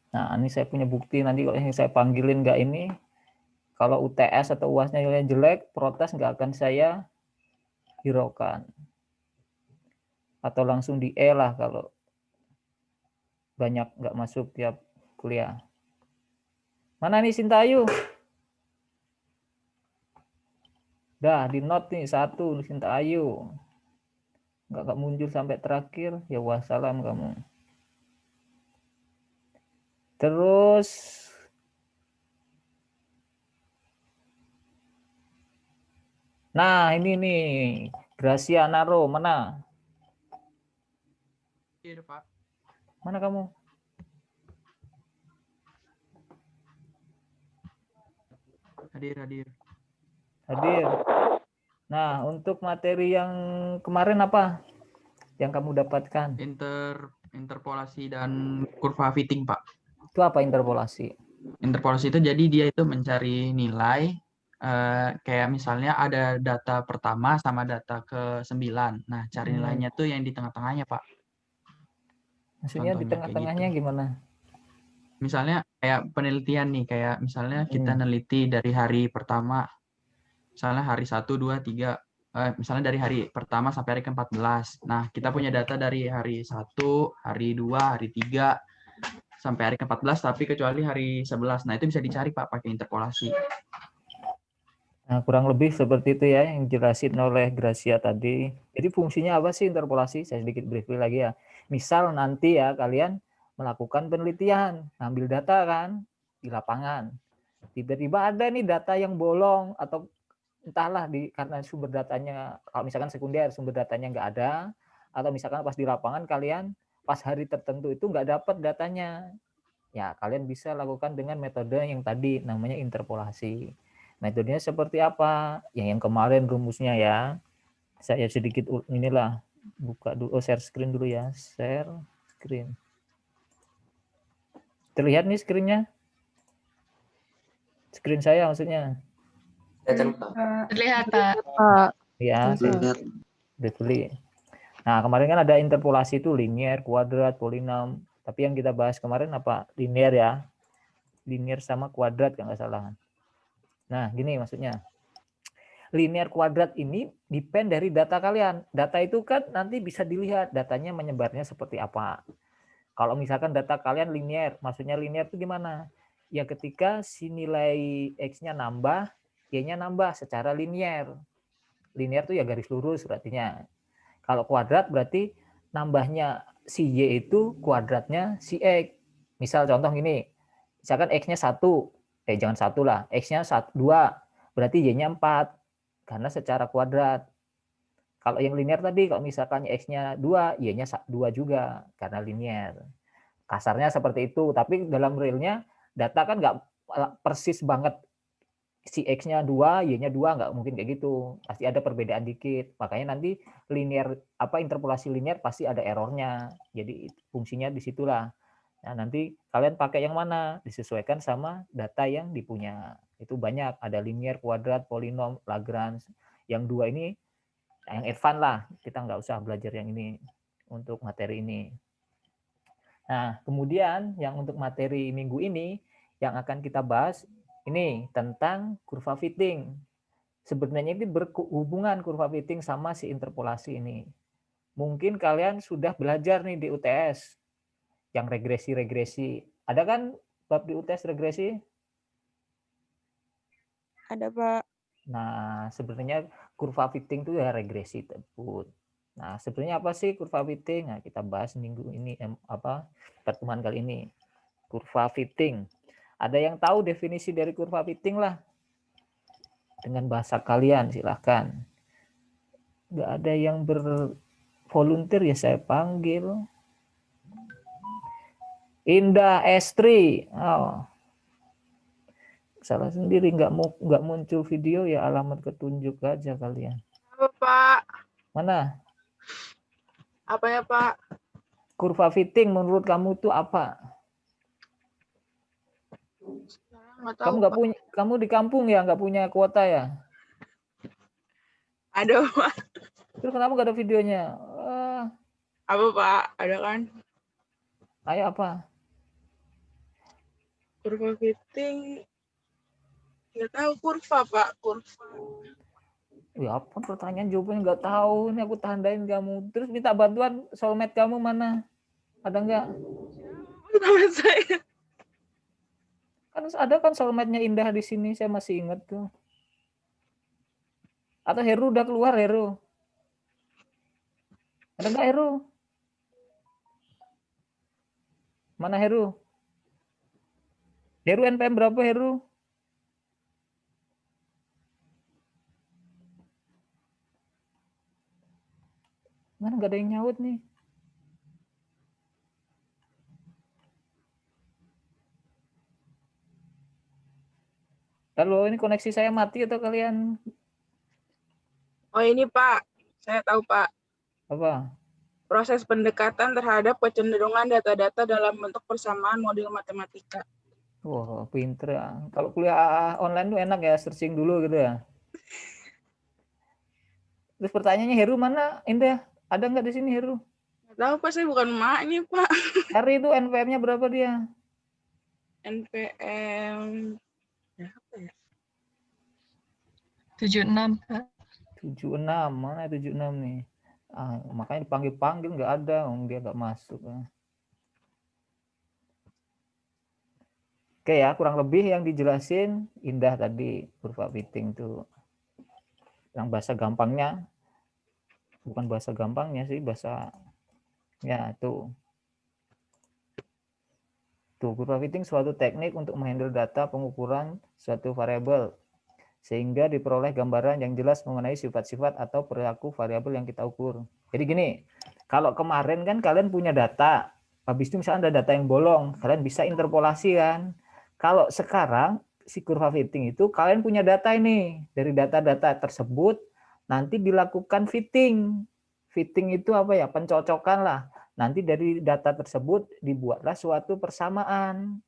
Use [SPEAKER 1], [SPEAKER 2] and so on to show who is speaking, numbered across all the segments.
[SPEAKER 1] Nah, ini saya punya bukti, nanti kalau yang saya panggilin nggak ini, kalau UTS atau UASnya nilainya jelek, protes nggak akan saya hiraukan. Atau langsung di E lah kalau banyak nggak masuk tiap kuliah. Mana nih Sintayu? Dah di note nih 1 Sintayu. Nggak muncul sampai terakhir, ya wassalam kamu. Terus nah ini nih Gracia Naro, mana?
[SPEAKER 2] Iya, Pak.
[SPEAKER 1] Mana kamu?
[SPEAKER 2] Hadir.
[SPEAKER 1] Hadir. Nah, untuk materi yang kemarin apa yang kamu dapatkan?
[SPEAKER 2] Interpolasi dan kurva fitting, Pak.
[SPEAKER 1] Itu apa interpolasi?
[SPEAKER 2] Interpolasi itu jadi dia itu mencari nilai kayak misalnya ada data pertama sama data ke-9. Nah, cari nilainya tuh yang di tengah-tengahnya, Pak.
[SPEAKER 1] Maksudnya di
[SPEAKER 2] Contohnya kayak gitu.
[SPEAKER 1] tengah-tengahnya gimana?
[SPEAKER 2] Misalnya kayak penelitian nih, kayak misalnya kita neliti dari hari pertama, misalnya hari 1, 2, 3, misalnya dari hari pertama sampai hari ke-14. Nah, kita punya data dari hari 1, hari 2, hari 3, sampai hari ke-14, tapi kecuali hari 11. Nah, itu bisa dicari, Pak, pakai interpolasi.
[SPEAKER 1] Nah, kurang lebih seperti itu ya yang jelasin oleh Gracia tadi. Jadi fungsinya apa sih interpolasi? Saya sedikit briefly lagi ya. Misal nanti ya kalian melakukan penelitian, ngambil data kan di lapangan. Tiba-tiba ada nih data yang bolong atau entahlah karena sumber datanya, kalau misalkan sekunder sumber datanya nggak ada, atau misalkan pas di lapangan kalian pas hari tertentu itu nggak dapat datanya. Ya, kalian bisa lakukan dengan metode yang tadi namanya interpolasi. Metodenya seperti apa? Yang kemarin rumusnya ya. Saya sedikit inilah buka dulu, share screen dulu ya. Share screen. Terlihat nih screen-nya? Screen saya maksudnya.
[SPEAKER 3] Terlihat, Pak.
[SPEAKER 1] Ya, briefly. Nah, kemarin kan ada interpolasi itu linear, kuadrat, polinom. Tapi yang kita bahas kemarin apa? Linear ya. Linear sama kuadrat kalau nggak salah. Nah, gini maksudnya. Linear kuadrat ini depend dari data kalian. Data itu kan nanti bisa dilihat datanya menyebarnya seperti apa. Kalau misalkan data kalian linear, maksudnya linear itu gimana? Ya ketika si nilai X-nya nambah, Y-nya nambah secara linear. Linear itu ya garis lurus berartinya. Kalau kuadrat berarti nambahnya si Y itu kuadratnya si X. Misal contoh gini, misalkan X-nya 1, jangan 1 lah, X-nya 2, berarti Y-nya 4, karena secara kuadrat. Kalau yang linear tadi, kalau misalkan X-nya 2, Y-nya 2 juga, karena linear. Kasarnya seperti itu, tapi dalam realnya data kan nggak persis banget si X-nya 2, Y-nya 2, nggak mungkin kayak gitu. Pasti ada perbedaan dikit. Makanya nanti linear interpolasi linear pasti ada errornya. Jadi fungsinya di situlah. Nah, nanti kalian pakai yang mana? Disesuaikan sama data yang dipunya. Itu banyak, ada linear, kuadrat, polinom, Lagrange. Yang dua ini yang advance lah. Kita nggak usah belajar yang ini untuk materi ini. Nah, kemudian yang untuk materi minggu ini yang akan kita bahas ini tentang kurva fitting. Sebenarnya ini berhubungan kurva fitting sama si interpolasi ini. Mungkin kalian sudah belajar nih di UTS yang regresi-regresi. Ada kan bab di UTS regresi?
[SPEAKER 4] Ada, Pak.
[SPEAKER 1] Nah, sebenarnya kurva fitting itu ya regresi tersebut. Nah, sebenarnya apa sih kurva fitting? Nah, kita bahas minggu ini pertemuan kali ini. Kurva fitting. Ada yang tahu definisi dari kurva fitting lah? Dengan bahasa kalian silahkan. Nggak ada yang bervolunteer ya saya panggil. Indah Estri. Oh. Salah sendiri nggak muncul video ya, alamat ketunjuk aja kalian.
[SPEAKER 3] Apa, Pak?
[SPEAKER 1] Mana?
[SPEAKER 3] Apa ya, Pak?
[SPEAKER 1] Kurva fitting menurut kamu itu apa?
[SPEAKER 3] Nggak tahu,
[SPEAKER 1] Kamu nggak
[SPEAKER 3] Pak.
[SPEAKER 1] punya, kamu di kampung ya nggak punya kuota ya?
[SPEAKER 3] Ada, Pak.
[SPEAKER 1] Terus kenapa nggak ada videonya?
[SPEAKER 3] Apa, Pak? Ada kan?
[SPEAKER 1] Ayo apa?
[SPEAKER 3] Kurva fitting. Nggak tahu kurva, Pak. Kurva.
[SPEAKER 1] Ya apa pertanyaan jawabannya nggak tahu. Ini aku tandain kamu. Terus minta bantuan soulmate kamu mana? Ada nggak?
[SPEAKER 3] Nama saya.
[SPEAKER 1] Kan ada kan soulmate-nya Indah di sini. Saya masih ingat tuh. Atau Heru udah keluar, Heru? Ada nggak Heru? Mana Heru? Heru NPM berapa Heru? Mana nggak ada yang nyaut nih. Halo, ini koneksi saya mati atau kalian?
[SPEAKER 3] Oh ini Pak, saya tahu Pak.
[SPEAKER 1] Apa?
[SPEAKER 3] Proses pendekatan terhadap kecenderungan data-data dalam bentuk persamaan model matematika.
[SPEAKER 1] Wah, pinter ya. Kalau kuliah online tuh enak ya, searching dulu gitu ya. Terus pertanyaannya Heru mana? Indah, ada nggak di sini Heru?
[SPEAKER 3] Nggak tahu Pak, saya bukan emaknya Pak.
[SPEAKER 1] Hari itu NPM-nya berapa dia?
[SPEAKER 3] NPM berapa ya?
[SPEAKER 4] 76, Pak.
[SPEAKER 1] 76, mana 76 nih? Makanya dipanggil-panggil nggak ada, dia nggak masuk. Oke ya, kurang lebih yang dijelasin Indah tadi, kurva fitting tuh. Yang bahasa gampangnya, bukan bahasa gampangnya sih, bahasa ya tuh. Tuh, kurva fitting suatu teknik untuk menghandle data pengukuran suatu variabel sehingga diperoleh gambaran yang jelas mengenai sifat-sifat atau perilaku variabel yang kita ukur. Jadi gini, kalau kemarin kan kalian punya data, habis itu misalnya ada data yang bolong, kalian bisa interpolasi kan. Kalau sekarang si kurva fitting itu kalian punya data ini, dari data-data tersebut nanti dilakukan fitting. Fitting itu apa ya? Pencocokan lah. Nanti dari data tersebut dibuatlah suatu persamaan.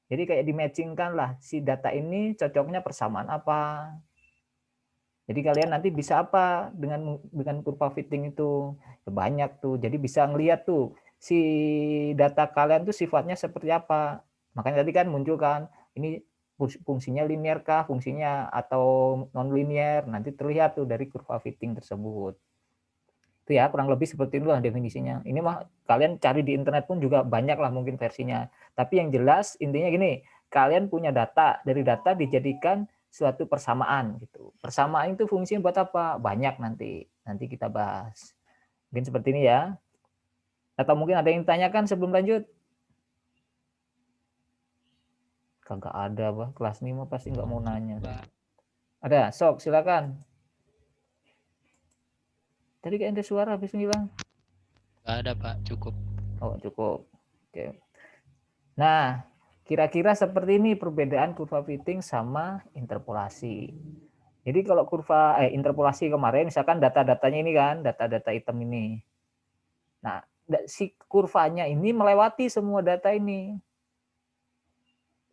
[SPEAKER 1] Jadi kayak di-matchingkan lah si data ini cocoknya persamaan apa. Jadi kalian nanti bisa apa dengan kurva fitting itu? Ya banyak tuh. Jadi bisa ngelihat tuh si data kalian tuh sifatnya seperti apa. Makanya tadi kan muncul kan ini fungsinya linear kah, fungsinya atau non linear. Nanti terlihat tuh dari kurva fitting tersebut. Itu ya kurang lebih seperti itulah definisinya. Ini mah kalian cari di internet pun juga banyak lah mungkin versinya. Tapi yang jelas intinya gini, kalian punya data, dari data dijadikan suatu persamaan gitu. Persamaan itu fungsinya buat apa? Banyak nanti kita bahas. Mungkin seperti ini ya. Atau mungkin ada yang ditanyakan sebelum lanjut? Kagak ada, Bah. Kelas 5 pasti nggak mau nanya. Ada, sok silakan. Tadi kayak ada suara habis ngilang.
[SPEAKER 5] Nggak ada Pak, cukup.
[SPEAKER 1] Oh cukup. Oke. Nah, kira-kira seperti ini perbedaan kurva fitting sama interpolasi. Jadi kalau kurva interpolasi kemarin misalkan data-datanya ini kan, data-data hitam ini. Nah, si kurvanya ini melewati semua data ini.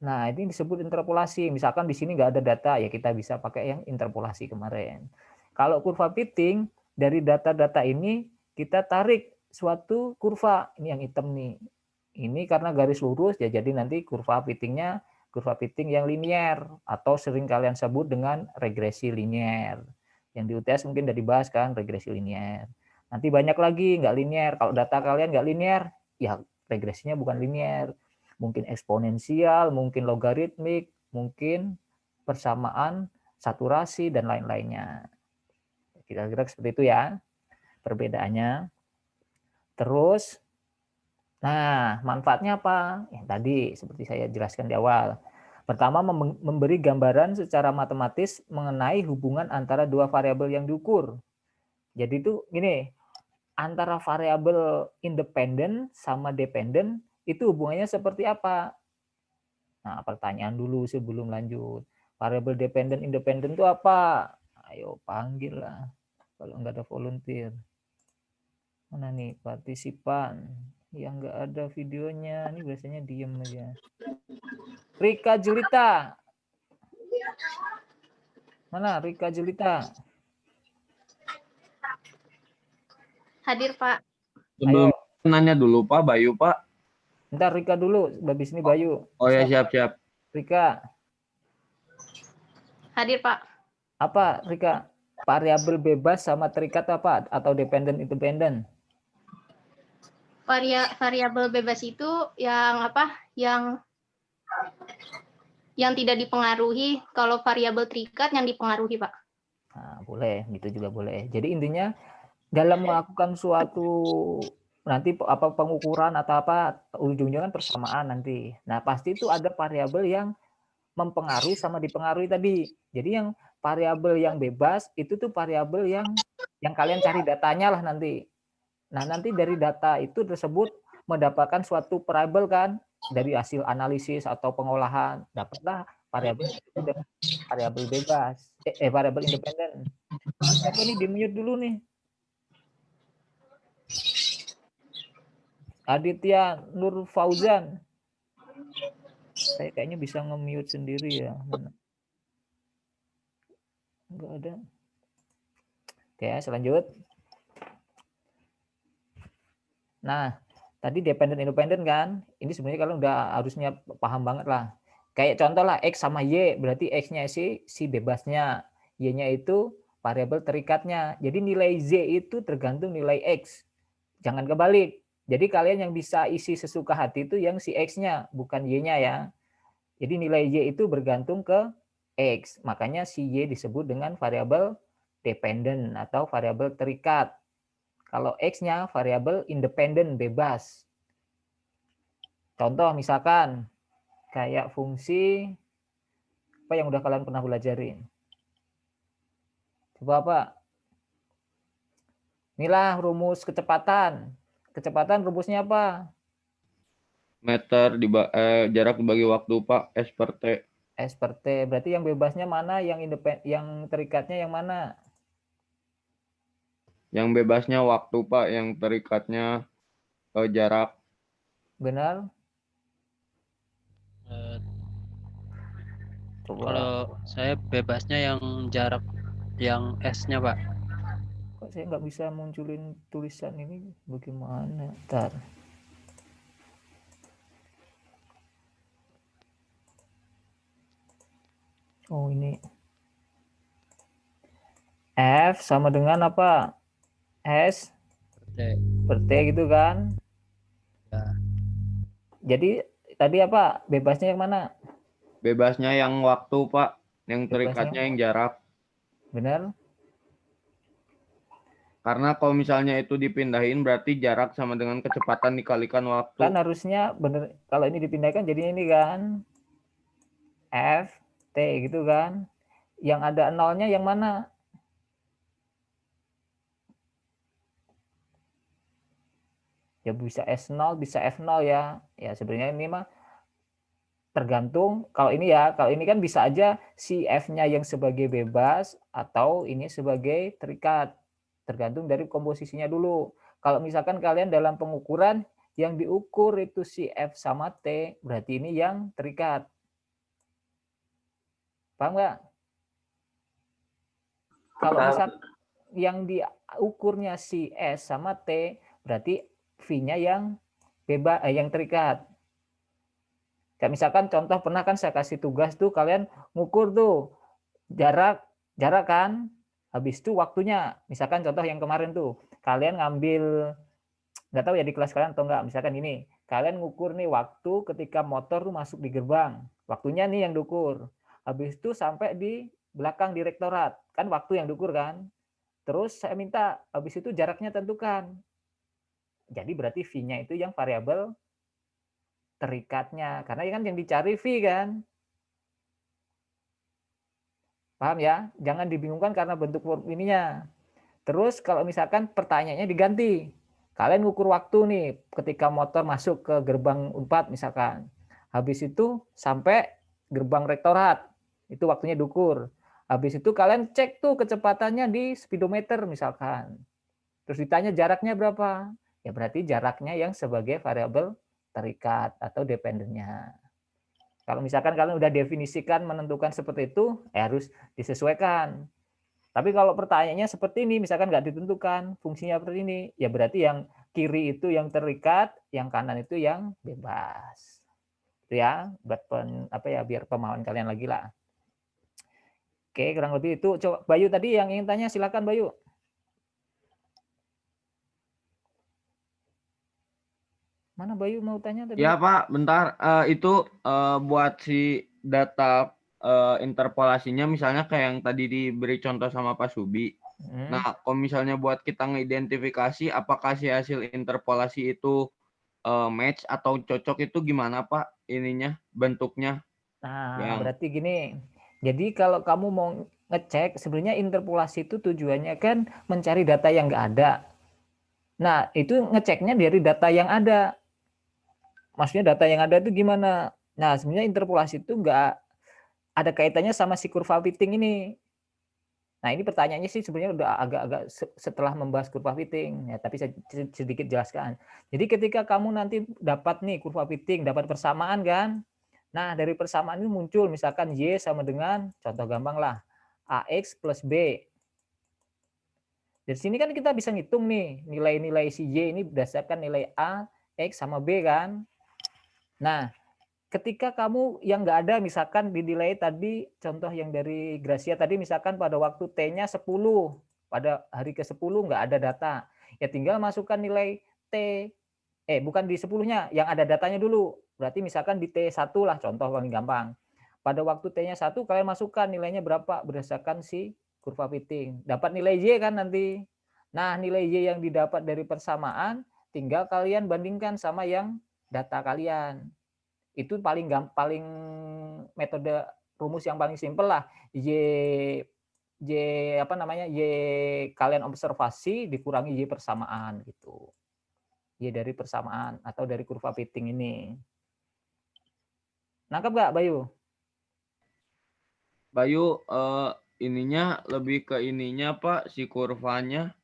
[SPEAKER 1] Nah, ini disebut interpolasi. Misalkan di sini nggak ada data, ya kita bisa pakai yang interpolasi kemarin. Kalau kurva fitting, dari data-data ini kita tarik suatu kurva. Ini yang hitam nih. Ini karena garis lurus, ya jadi nanti kurva fittingnya kurva fitting yang linear. Atau sering kalian sebut dengan regresi linear. Yang di UTS mungkin udah dibahas kan, regresi linear. Nanti banyak lagi nggak linear. Kalau data kalian nggak linear, ya regresinya bukan linear. Mungkin eksponensial, mungkin logaritmik, mungkin persamaan, saturasi, dan lain-lainnya. Kira-kira seperti itu ya perbedaannya. Terus, nah manfaatnya apa? Yang tadi seperti saya jelaskan di awal. Pertama, memberi gambaran secara matematis mengenai hubungan antara dua variabel yang diukur. Jadi itu gini, antara variabel independen sama dependen itu hubungannya seperti apa? Nah, pertanyaan dulu sebelum lanjut. Variabel dependen independen itu apa? Ayo panggil lah. Kalau nggak ada volunteer. Mana nih partisipan? Yang nggak ada videonya. Ini biasanya diem aja. Rika Julita. Mana Rika Julita?
[SPEAKER 3] Hadir Pak.
[SPEAKER 6] Sebelum
[SPEAKER 1] Ayo.
[SPEAKER 6] nanya dulu Pak Bayu Pak,
[SPEAKER 1] Ntar Rika dulu, habis ini Bayu.
[SPEAKER 4] Oh ya, siap.
[SPEAKER 1] Rika,
[SPEAKER 6] Hadir, Pak.
[SPEAKER 1] apa Rika? Variabel bebas sama terikat apa? Atau dependent independent?
[SPEAKER 6] Variabel bebas itu yang apa? Yang tidak dipengaruhi. Kalau variabel terikat yang dipengaruhi, Pak.
[SPEAKER 1] Nah, boleh, gitu juga boleh. Jadi intinya dalam melakukan suatu nanti apa pengukuran atau apa ujungnya kan persamaan nanti. Nah, pasti itu ada variabel yang mempengaruhi sama dipengaruhi tadi. Jadi yang variabel yang bebas itu tuh variabel yang kalian cari datanya lah nanti. Nah, nanti dari data itu tersebut mendapatkan suatu variabel kan dari hasil analisis atau pengolahan, dapatlah variabel dengan variabel bebas, variabel independen. Siapa ini di mute dulu nih? Aditya Nur Fauzan. Saya kayaknya bisa nge-mute sendiri ya. Mana? Enggak ada. Oke, selanjut. Nah, tadi dependent independent kan? Ini sebenarnya kalian udah harusnya paham banget lah. Kayak contoh lah X sama Y, berarti X-nya si bebasnya, Y-nya itu variabel terikatnya. Jadi nilai Z itu tergantung nilai X. Jangan kebalik. Jadi kalian yang bisa isi sesuka hati itu yang si X-nya, bukan Y-nya ya. Jadi nilai Y itu bergantung ke X. Makanya si Y disebut dengan variabel dependent atau variabel terikat. Kalau X-nya variabel independen, bebas. Contoh misalkan kayak fungsi apa yang udah kalian pernah belajarin. Coba apa? Inilah rumus kecepatan. Kecepatan rumusnya apa?
[SPEAKER 4] Meter jarak dibagi waktu, Pak. S per T.
[SPEAKER 1] S per T. Berarti yang bebasnya mana? Yang terikatnya yang mana?
[SPEAKER 4] Yang bebasnya waktu, Pak. Yang terikatnya jarak.
[SPEAKER 1] Benar?
[SPEAKER 5] Kalau saya bebasnya yang jarak, yang S-nya, Pak.
[SPEAKER 1] Kok saya nggak bisa munculin tulisan ini? Bagaimana? Ntar. Oh, ini. F sama dengan apa? S per T gitu kan?
[SPEAKER 5] Ya.
[SPEAKER 1] Jadi tadi apa? Bebasnya yang mana?
[SPEAKER 4] Bebasnya yang waktu, Pak. Yang terikatnya yang jarak.
[SPEAKER 1] Benar?
[SPEAKER 4] Karena kalau misalnya itu dipindahin berarti jarak sama dengan kecepatan dikalikan waktu.
[SPEAKER 1] Kan harusnya bener, kalau ini dipindahkan jadi ini kan F T gitu kan. Yang ada nolnya yang mana? Ya bisa S0, bisa F0 ya. Ya sebenarnya ini mah tergantung. Kalau ini kan bisa aja si F-nya yang sebagai bebas atau ini sebagai terikat. Tergantung dari komposisinya dulu. Kalau misalkan kalian dalam pengukuran yang diukur itu si F sama T, berarti ini yang terikat. Paham nggak? Kalau misal yang diukurnya si S sama T, berarti V-nya yang bebas, yang terikat. Kayak misalkan contoh pernah kan saya kasih tugas tuh kalian ngukur tuh jarak kan, habis itu waktunya. Misalkan contoh yang kemarin tuh kalian ngambil, nggak tahu ya di kelas kalian atau enggak, misalkan ini kalian ngukur nih waktu ketika motor tuh masuk di gerbang, waktunya nih yang diukur. Habis itu sampai di belakang direktorat, kan waktu yang diukur kan. Terus saya minta habis itu jaraknya tentukan. Jadi berarti V-nya itu yang variabel terikatnya, karena kan yang dicari V kan. Paham ya? Jangan dibingungkan karena bentuk ininya. Terus kalau misalkan pertanyaannya diganti, kalian ngukur waktu nih ketika motor masuk ke gerbang Unpad misalkan. Habis itu sampai gerbang rektorat, itu waktunya diukur. Habis itu kalian cek tuh kecepatannya di speedometer misalkan. Terus ditanya jaraknya berapa? Ya berarti jaraknya yang sebagai variabel terikat atau dependennya. Kalau misalkan kalian udah definisikan menentukan seperti itu, harus disesuaikan. Tapi kalau pertanyaannya seperti ini, misalkan nggak ditentukan fungsinya seperti ini, ya berarti yang kiri itu yang terikat, yang kanan itu yang bebas. Itu ya, buat biar pemahaman kalian lagi lah. Oke, kurang lebih itu. Coba Bayu tadi yang ingin tanya, silakan Bayu. Mana Bayu mau tanya tadi?
[SPEAKER 4] Ya Pak, bentar. Itu buat si data interpolasinya, misalnya kayak yang tadi diberi contoh sama Pak Subi. Nah, kalau misalnya buat kita ngidentifikasi apakah si hasil interpolasi itu match atau cocok, itu gimana Pak ininya, bentuknya?
[SPEAKER 1] Nah, berarti gini. Jadi kalau kamu mau ngecek, sebenarnya interpolasi itu tujuannya kan mencari data yang nggak ada. Nah, itu ngeceknya dari data yang ada. Maksudnya data yang ada itu gimana? Nah, sebenarnya interpolasi itu nggak ada kaitannya sama si kurva fitting ini. Nah, ini pertanyaannya sih sebenarnya udah agak-agak setelah membahas kurva fitting, ya, tapi saya sedikit jelaskan. Jadi ketika kamu nanti dapat nih kurva fitting, dapat persamaan kan? Nah, dari persamaan ini muncul misalkan Y sama dengan, contoh gampang lah, AX plus B. Dari sini kan kita bisa ngitung nih, nilai-nilai si Y ini berdasarkan nilai A, X sama B kan? Nah, ketika kamu yang nggak ada, misalkan dinilai tadi, contoh yang dari Gracia tadi, misalkan pada waktu T-nya 10, pada hari ke-10 nggak ada data. Ya tinggal masukkan nilai T, bukan di 10-nya, yang ada datanya dulu. Berarti misalkan di T1 lah, contoh paling gampang. Pada waktu T-nya 1, kalian masukkan nilainya berapa berdasarkan si kurva fitting. Dapat nilai Y kan nanti. Nah, nilai Y yang didapat dari persamaan, tinggal kalian bandingkan sama yang data kalian. Itu paling metode rumus yang paling simpel lah. Y kalian observasi dikurangi Y persamaan gitu. Y dari persamaan atau dari kurva fitting ini. Nangkep nggak Bayu?
[SPEAKER 4] Bayu, ininya lebih ke ininya Pak, si kurvanya.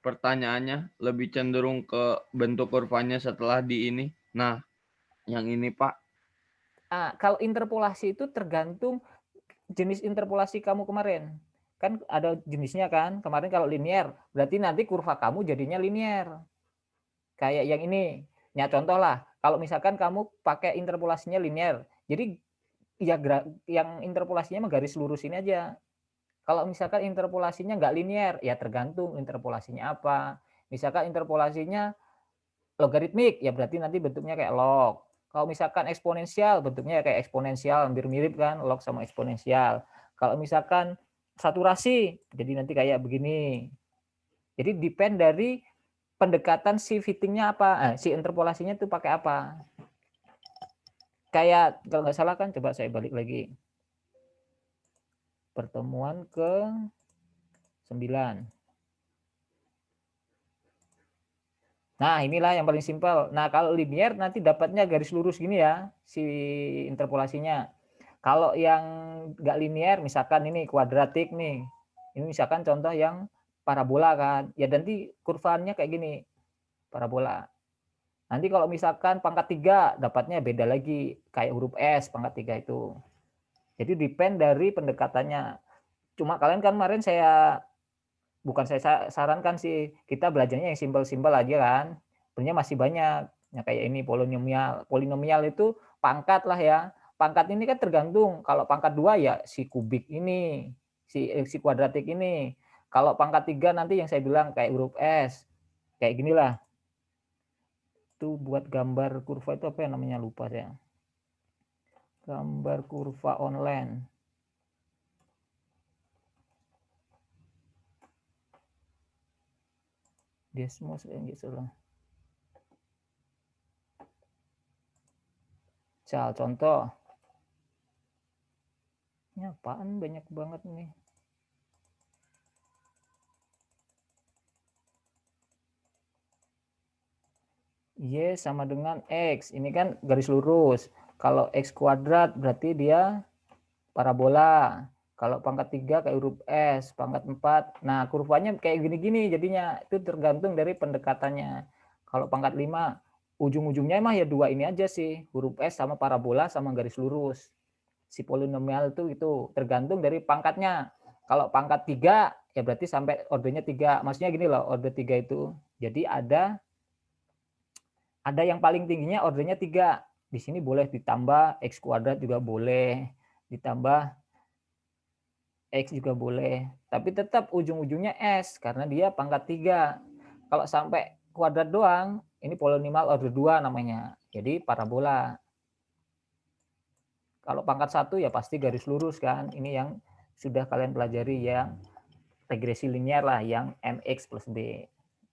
[SPEAKER 4] Pertanyaannya lebih cenderung ke bentuk kurvanya setelah di ini. Nah, yang ini Pak.
[SPEAKER 1] Kalau interpolasi itu tergantung jenis interpolasi kamu kemarin. Kan ada jenisnya kan. Kemarin kalau linear, berarti nanti kurva kamu jadinya linear. Kayak yang ini. Ya contoh lah, kalau misalkan kamu pakai interpolasinya linear. Jadi ya yang interpolasinya garis lurus ini aja. Kalau misalkan interpolasinya nggak linear, ya tergantung interpolasinya apa. Misalkan interpolasinya logaritmik, ya berarti nanti bentuknya kayak log. Kalau misalkan eksponensial, bentuknya kayak eksponensial, hampir mirip kan, log sama eksponensial. Kalau misalkan saturasi, jadi nanti kayak begini. Jadi depend dari pendekatan si fittingnya apa, si interpolasinya itu pakai apa. Kayak kalau nggak salah kan, coba saya balik lagi. Pertemuan ke-9. Nah, inilah yang paling simpel. Nah, kalau linear nanti dapatnya garis lurus gini ya, si interpolasinya. Kalau yang nggak linear, misalkan ini kuadratik nih. Ini misalkan contoh yang parabola kan. Ya nanti kurvanya kayak gini, parabola. Nanti kalau misalkan pangkat 3, dapatnya beda lagi. Kayak huruf S, pangkat 3 itu. Jadi depend dari pendekatannya. Cuma kalian kan kemarin bukan saya sarankan sih, kita belajarnya yang simpel-simpel aja kan. Sebenarnya masih banyak. Ya kayak ini polinomial. Polinomial itu pangkat lah ya. Pangkat ini kan tergantung. Kalau pangkat 2 ya si kubik ini, si kuadratik ini. Kalau pangkat 3 nanti yang saya bilang kayak huruf S. Kayak ginilah. Itu buat gambar kurva itu apa yang namanya, lupa saya. Gambar kurva online. Desmos yang salah. Contoh. Ini apaan banyak banget nih. Y sama dengan X. Ini kan garis lurus. Kalau X kuadrat berarti dia parabola. Kalau pangkat 3 kayak huruf S, pangkat 4. Nah, kurvanya kayak gini-gini jadinya. Itu tergantung dari pendekatannya. Kalau pangkat 5, ujung-ujungnya mah ya 2 ini aja sih. Huruf S sama parabola sama garis lurus. Si polinomial itu tergantung dari pangkatnya. Kalau pangkat 3, ya berarti sampai ordernya 3. Maksudnya gini loh, order 3 itu. Jadi ada Ada yang paling tingginya ordernya 3. Di sini boleh ditambah X kuadrat juga boleh, ditambah X juga boleh. Tapi tetap ujung-ujungnya S karena dia pangkat 3. Kalau sampai kuadrat doang, ini polinomial order 2 namanya. Jadi parabola. Kalau pangkat 1 ya pasti garis lurus kan. Ini yang sudah kalian pelajari yang regresi linear lah, yang MX plus B.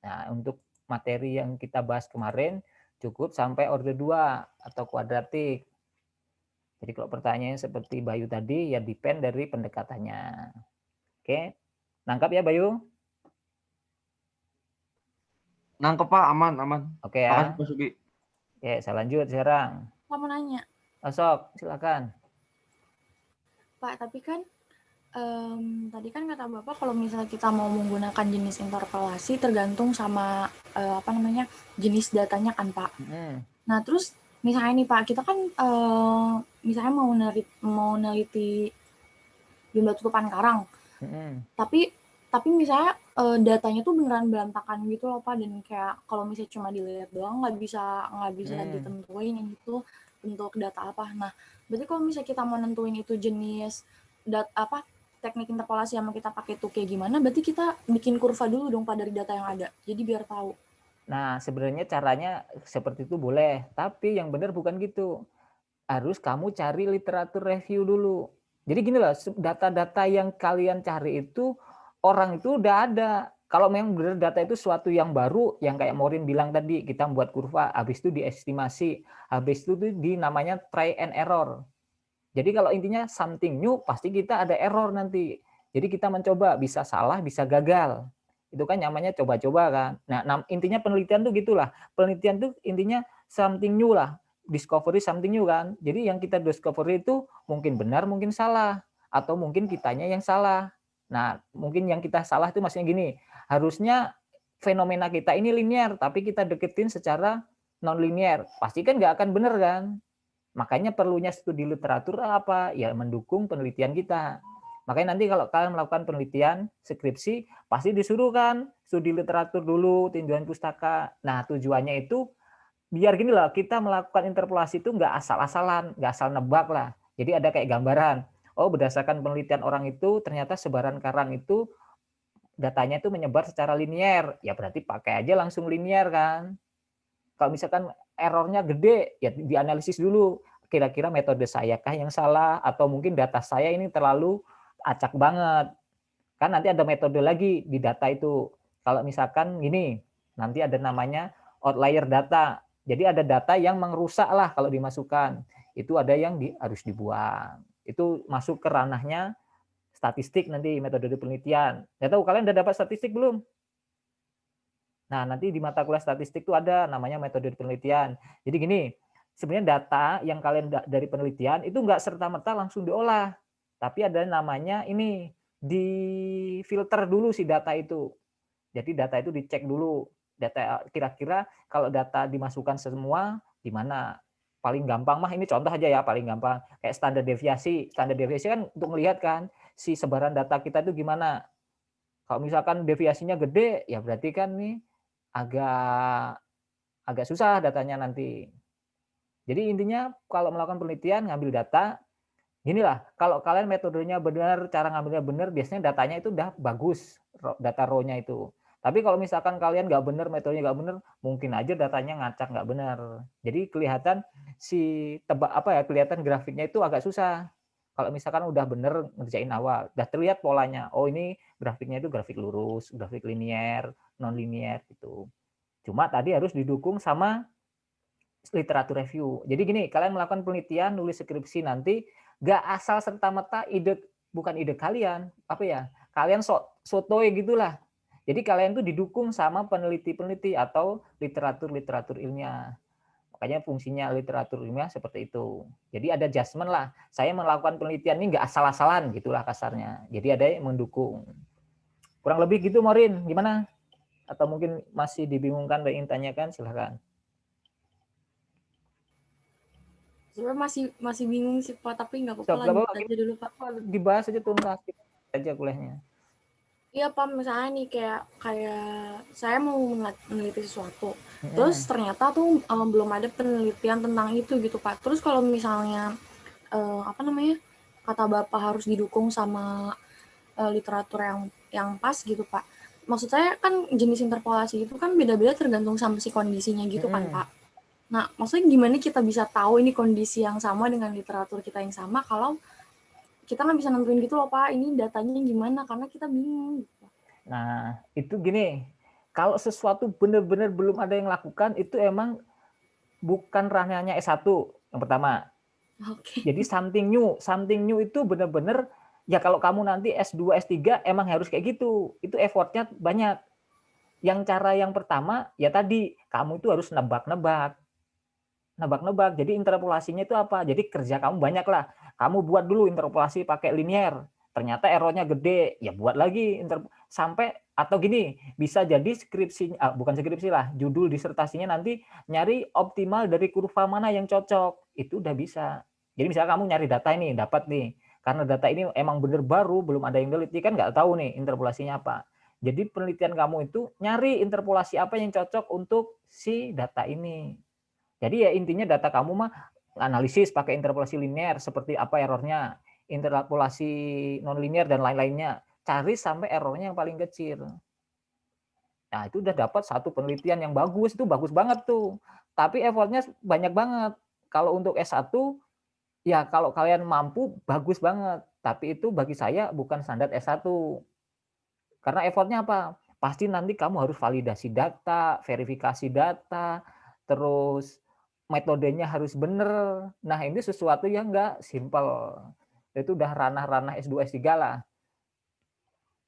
[SPEAKER 1] Nah, untuk materi yang kita bahas kemarin cukup sampai order 2 atau kuadratik. Jadi kalau pertanyaannya seperti Bayu tadi, ya depend dari pendekatannya. Oke, nangkap ya Bayu?
[SPEAKER 4] Nangkep Pak, aman.
[SPEAKER 1] Oke ya.
[SPEAKER 4] Makasih Pak Sugi.
[SPEAKER 1] Oke, saya lanjut sekarang.
[SPEAKER 7] Pak mau nanya.
[SPEAKER 1] Sok, silakan.
[SPEAKER 7] Pak, tapi kan tadi kan kata Bapak kalau misalnya kita mau menggunakan jenis interpolasi tergantung sama jenis datanya kan Pak. Nah terus misalnya nih Pak, kita kan misalnya mau neliti jumlah tutupan karang, tapi misalnya datanya tuh beneran berantakan gitu loh Pak, dan kayak kalau misalnya cuma dilihat doang nggak bisa ditentuin itu untuk data apa. Nah berarti kalau misalnya kita mau nentuin itu jenis teknik interpolasi yang mau kita pakai itu kayak gimana, berarti kita bikin kurva dulu dong Pak dari data yang ada, jadi biar tahu.
[SPEAKER 1] Nah, sebenarnya caranya seperti itu boleh, tapi yang benar bukan gitu. Harus kamu cari literatur review dulu. Jadi gini loh, data-data yang kalian cari itu orang itu udah ada. Kalau memang benar data itu suatu yang baru, yang kayak Morin bilang tadi, kita membuat kurva, habis itu diestimasi, habis itu namanya try and error. Jadi kalau intinya something new, pasti kita ada error nanti. Jadi kita mencoba, bisa salah, bisa gagal. Itu kan namanya coba-coba kan. Nah, intinya penelitian tuh gitulah. Penelitian tuh intinya something new lah. Discovery something new kan. Jadi yang kita discovery itu mungkin benar, mungkin salah. Atau mungkin kitanya yang salah. Nah, mungkin yang kita salah itu maksudnya gini. Harusnya fenomena kita ini linear, tapi kita deketin secara non-linear. Pasti kan nggak akan benar kan. Makanya perlunya studi literatur apa? Ya mendukung penelitian kita. Makanya nanti kalau kalian melakukan penelitian skripsi, pasti disuruh kan studi literatur dulu, tinjauan pustaka. Nah tujuannya itu biar gini lah, kita melakukan interpolasi itu nggak asal-asalan, nggak asal nebak lah. Jadi ada kayak gambaran. Oh berdasarkan penelitian orang itu, ternyata sebaran karang itu datanya itu menyebar secara linear. Ya berarti pakai aja langsung linear kan. Kalau misalkan errornya gede, ya dianalisis dulu. Kira-kira metode saya kah yang salah, atau mungkin data saya ini terlalu acak banget. Kan nanti ada metode lagi di data itu. Kalau misalkan gini, nanti ada namanya outlier data. Jadi ada data yang merusak lah kalau dimasukkan. Itu ada yang harus dibuang. Itu masuk ke ranahnya statistik nanti, metode penelitian. Nggak tahu kalian udah dapat statistik belum? Nah, nanti di mata kuliah statistik itu ada namanya metode penelitian. Jadi gini, sebenarnya data yang kalian dari penelitian itu nggak serta-merta langsung diolah. Tapi ada namanya ini, difilter dulu si data itu. Jadi data itu dicek dulu. Data kira-kira kalau data dimasukkan semua, di mana? Paling gampang mah ini contoh aja ya, paling gampang. Kayak standar deviasi. Standar deviasi kan untuk melihat kan si sebaran data kita itu gimana. Kalau misalkan deviasinya gede, ya berarti kan nih agak susah datanya nanti. Jadi intinya kalau melakukan penelitian ngambil data, ginilah, kalau kalian metodenya benar, cara ngambilnya benar, biasanya datanya itu udah bagus, data raw-nya itu. Tapi kalau misalkan kalian nggak benar, metodenya nggak benar, mungkin aja datanya ngacak nggak benar. Jadi kelihatan kelihatan grafiknya itu agak susah. Kalau misalkan udah benar ngerjain awal, udah terlihat polanya. Oh ini grafiknya itu grafik lurus, grafik linear, non linear gitu. Cuma tadi harus didukung sama literatur review. Jadi gini, kalian melakukan penelitian, nulis skripsi nanti nggak asal serta-merta bukan ide kalian, kalian sotoy gitulah. Jadi kalian tuh didukung sama peneliti-peneliti atau literatur ilmiah. Makanya fungsinya literatur ilmiah seperti itu. Jadi ada adjustment lah. Saya melakukan penelitian ini nggak asal-asalan gitulah kasarnya. Jadi ada yang mendukung. Kurang lebih gitu, Morin. Gimana? Atau mungkin masih dibingungkan, ingin tanyakan, silahkan.
[SPEAKER 7] Sebenarnya masih bingung sih Pak, tapi nggak apa-apa, lanjut aja dulu Pak.
[SPEAKER 1] Dibahas aja tuntas aja kuliahnya.
[SPEAKER 7] Iya Pak, misalnya nih kayak saya mau meneliti sesuatu, terus ternyata tuh belum ada penelitian tentang itu gitu Pak. Terus kalau misalnya apa namanya, kata Bapak harus didukung sama literatur yang pas gitu Pak. Maksud saya kan jenis interpolasi itu kan beda-beda tergantung sama si kondisinya gitu kan Pak. Nah, maksudnya gimana kita bisa tahu ini kondisi yang sama dengan literatur kita yang sama kalau kita nggak bisa nentuin gitu loh Pak, ini datanya gimana karena kita bingung.
[SPEAKER 1] Nah, itu gini, kalau sesuatu benar-benar belum ada yang lakukan, itu emang bukan ranahnya S1 yang pertama.
[SPEAKER 7] Oke.
[SPEAKER 1] Jadi something new itu benar-benar, ya kalau kamu nanti S2, S3 emang harus kayak gitu. Itu effortnya banyak. Yang cara yang pertama, ya tadi, kamu itu harus nebak-nebak. Nebak-nebak, jadi interpolasinya itu apa? Jadi kerja kamu banyak lah. Kamu buat dulu interpolasi pakai linear. Ternyata errornya gede, ya buat lagi sampai atau gini, bisa jadi skripsi bukan skripsi lah, judul disertasinya nanti nyari optimal dari kurva mana yang cocok. Itu udah bisa. Jadi misalnya kamu nyari data ini, dapat nih. Karena data ini emang bener baru, belum ada yang teliti kan nggak tahu nih interpolasinya apa. Jadi penelitian kamu itu nyari interpolasi apa yang cocok untuk si data ini. Jadi ya intinya data kamu mah analisis pakai interpolasi linear seperti apa errornya, interpolasi nonlinear dan lain-lainnya. Cari sampai errornya yang paling kecil. Nah, itu udah dapat satu penelitian yang bagus, itu bagus banget tuh. Tapi effortnya banyak banget. Kalau untuk S1, ya kalau kalian mampu, bagus banget. Tapi itu bagi saya bukan standar S1. Karena effortnya apa? Pasti nanti kamu harus validasi data, verifikasi data, terus metodenya harus benar. Nah, ini sesuatu yang enggak simpel. Itu udah ranah-ranah S2, S3 lah.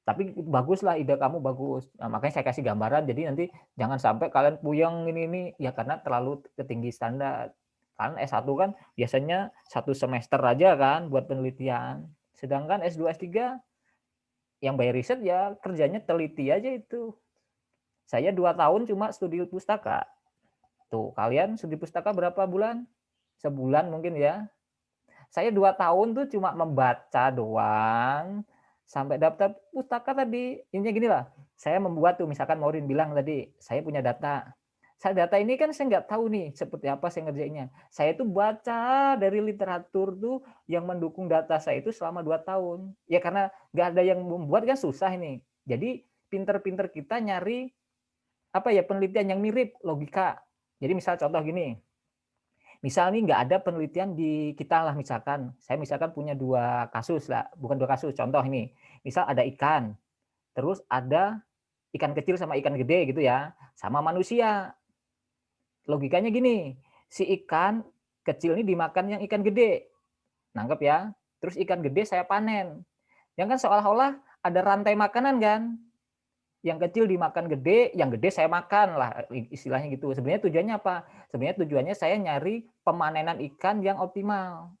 [SPEAKER 1] Tapi baguslah ide kamu bagus. Nah, makanya saya kasih gambaran, jadi nanti jangan sampai kalian puyeng ini, ya karena terlalu ketinggi standar. Kan S1 kan biasanya 1 semester aja kan buat penelitian. Sedangkan S2, S3 yang by riset ya kerjanya teliti aja itu. Saya 2 tahun cuma studi pustaka. Tuh, kalian studi pustaka berapa bulan? Sebulan mungkin ya. Saya 2 tahun tuh cuma membaca doang sampai daftar pustaka tadi. Intinya gini lah, saya membuat tuh misalkan Maureen bilang tadi, saya punya data. Saya data ini kan saya nggak tahu nih seperti apa saya ngerjainnya. Saya tuh baca dari literatur tuh yang mendukung data saya itu selama 2 tahun. Ya karena nggak ada yang membuat kan susah ini. Jadi pinter-pinter kita nyari apa ya penelitian yang mirip logika. Jadi misal contoh gini, misal nih nggak ada penelitian di kita lah misalkan, saya misalkan punya 2 kasus lah, bukan 2 kasus, contoh ini, misal ada ikan, terus ada ikan kecil sama ikan gede gitu ya, sama manusia. Logikanya gini, si ikan kecil ini dimakan yang ikan gede, nangkep ya, terus ikan gede saya panen. Yang kan seolah-olah ada rantai makanan kan, yang kecil dimakan gede, yang gede saya makan lah istilahnya gitu. Sebenarnya tujuannya apa? Sebenarnya tujuannya saya nyari pemanenan ikan yang optimal.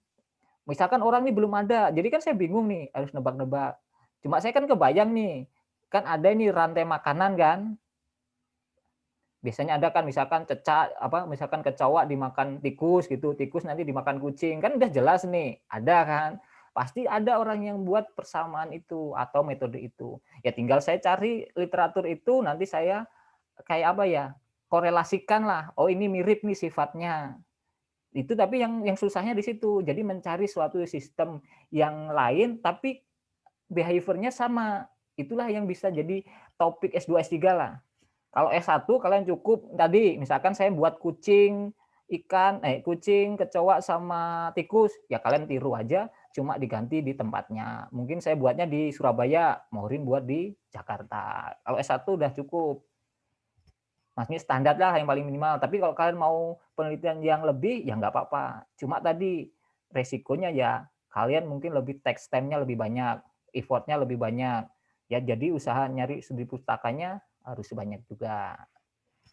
[SPEAKER 1] Misalkan orang ini belum ada, jadi kan saya bingung nih harus nebak-nebak. Cuma saya kan kebayang nih, kan ada ini rantai makanan kan. Biasanya ada kan misalkan cecak misalkan kecoa dimakan tikus gitu, tikus nanti dimakan kucing, kan udah jelas nih, ada kan. Pasti ada orang yang buat persamaan itu atau metode itu. Ya tinggal saya cari literatur itu, nanti saya kayak apa ya, korelasikan lah. Oh ini mirip nih sifatnya. Itu tapi yang susahnya di situ. Jadi mencari suatu sistem yang lain tapi behavior-nya sama. Itulah yang bisa jadi topik S2, S3 lah. Kalau S1 kalian cukup tadi misalkan saya buat kucing, kucing, kecoa sama tikus, ya kalian tiru aja cuma diganti di tempatnya. Mungkin saya buatnya di Surabaya, Maureen buat di Jakarta. Kalau S1 udah cukup. Maksudnya standar lah yang paling minimal. Tapi kalau kalian mau penelitian yang lebih, ya nggak apa-apa. Cuma tadi resikonya ya kalian mungkin lebih text time-nya lebih banyak, effort-nya lebih banyak. Ya jadi usaha nyari studi pustakanya harus banyak juga.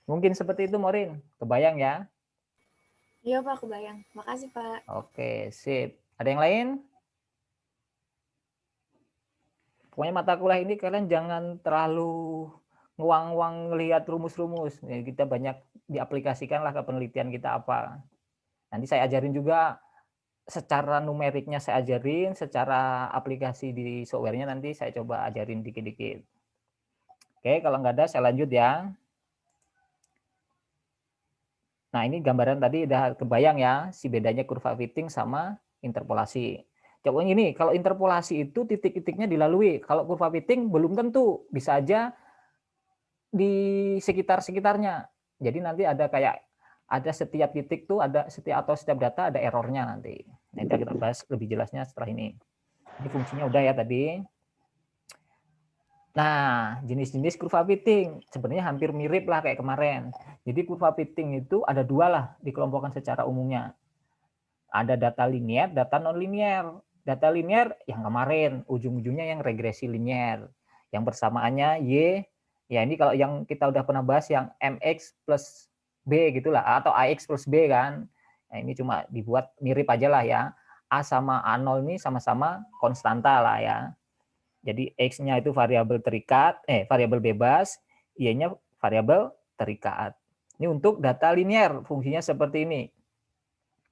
[SPEAKER 1] Mungkin seperti itu, Maureen. Kebayang ya?
[SPEAKER 7] Iya Pak, kebayang. Makasih Pak.
[SPEAKER 1] Oke, sip. Ada yang lain? Pokoknya mata kuliah ini kalian jangan terlalu nguang-nguang ngelihat rumus-rumus. Ya, kita banyak diaplikasikanlah ke penelitian kita apa. Nanti saya ajarin juga secara numeriknya saya ajarin, secara aplikasi di softwarenya nanti saya coba ajarin dikit-dikit. Oke, kalau nggak ada saya lanjut ya. Nah, ini gambaran tadi udah kebayang ya, si bedanya kurva fitting sama interpolasi. Coba ini, kalau interpolasi itu titik-titiknya dilalui. Kalau kurva fitting belum tentu, bisa aja di sekitar-sekitarnya. Jadi nanti ada kayak, ada setiap titik tuh, ada setiap data ada errornya nanti. Nanti kita bahas lebih jelasnya setelah ini. Ini fungsinya udah ya tadi. Nah, jenis-jenis kurva fitting sebenarnya hampir mirip lah kayak kemarin. Jadi kurva fitting itu ada dua lah dikelompokkan secara umumnya. Ada data linear, data non-linear. Data linear yang kemarin, ujung-ujungnya yang regresi linear. Yang persamaannya Y, ya ini kalau yang kita udah pernah bahas yang MX plus B gitulah, atau AX plus B kan. Nah, ini cuma dibuat mirip aja lah ya. A sama A0 ini sama-sama konstanta lah ya. Jadi X-nya itu variabel terikat, variabel bebas, Y-nya variabel terikat. Ini untuk data linear, fungsinya seperti ini.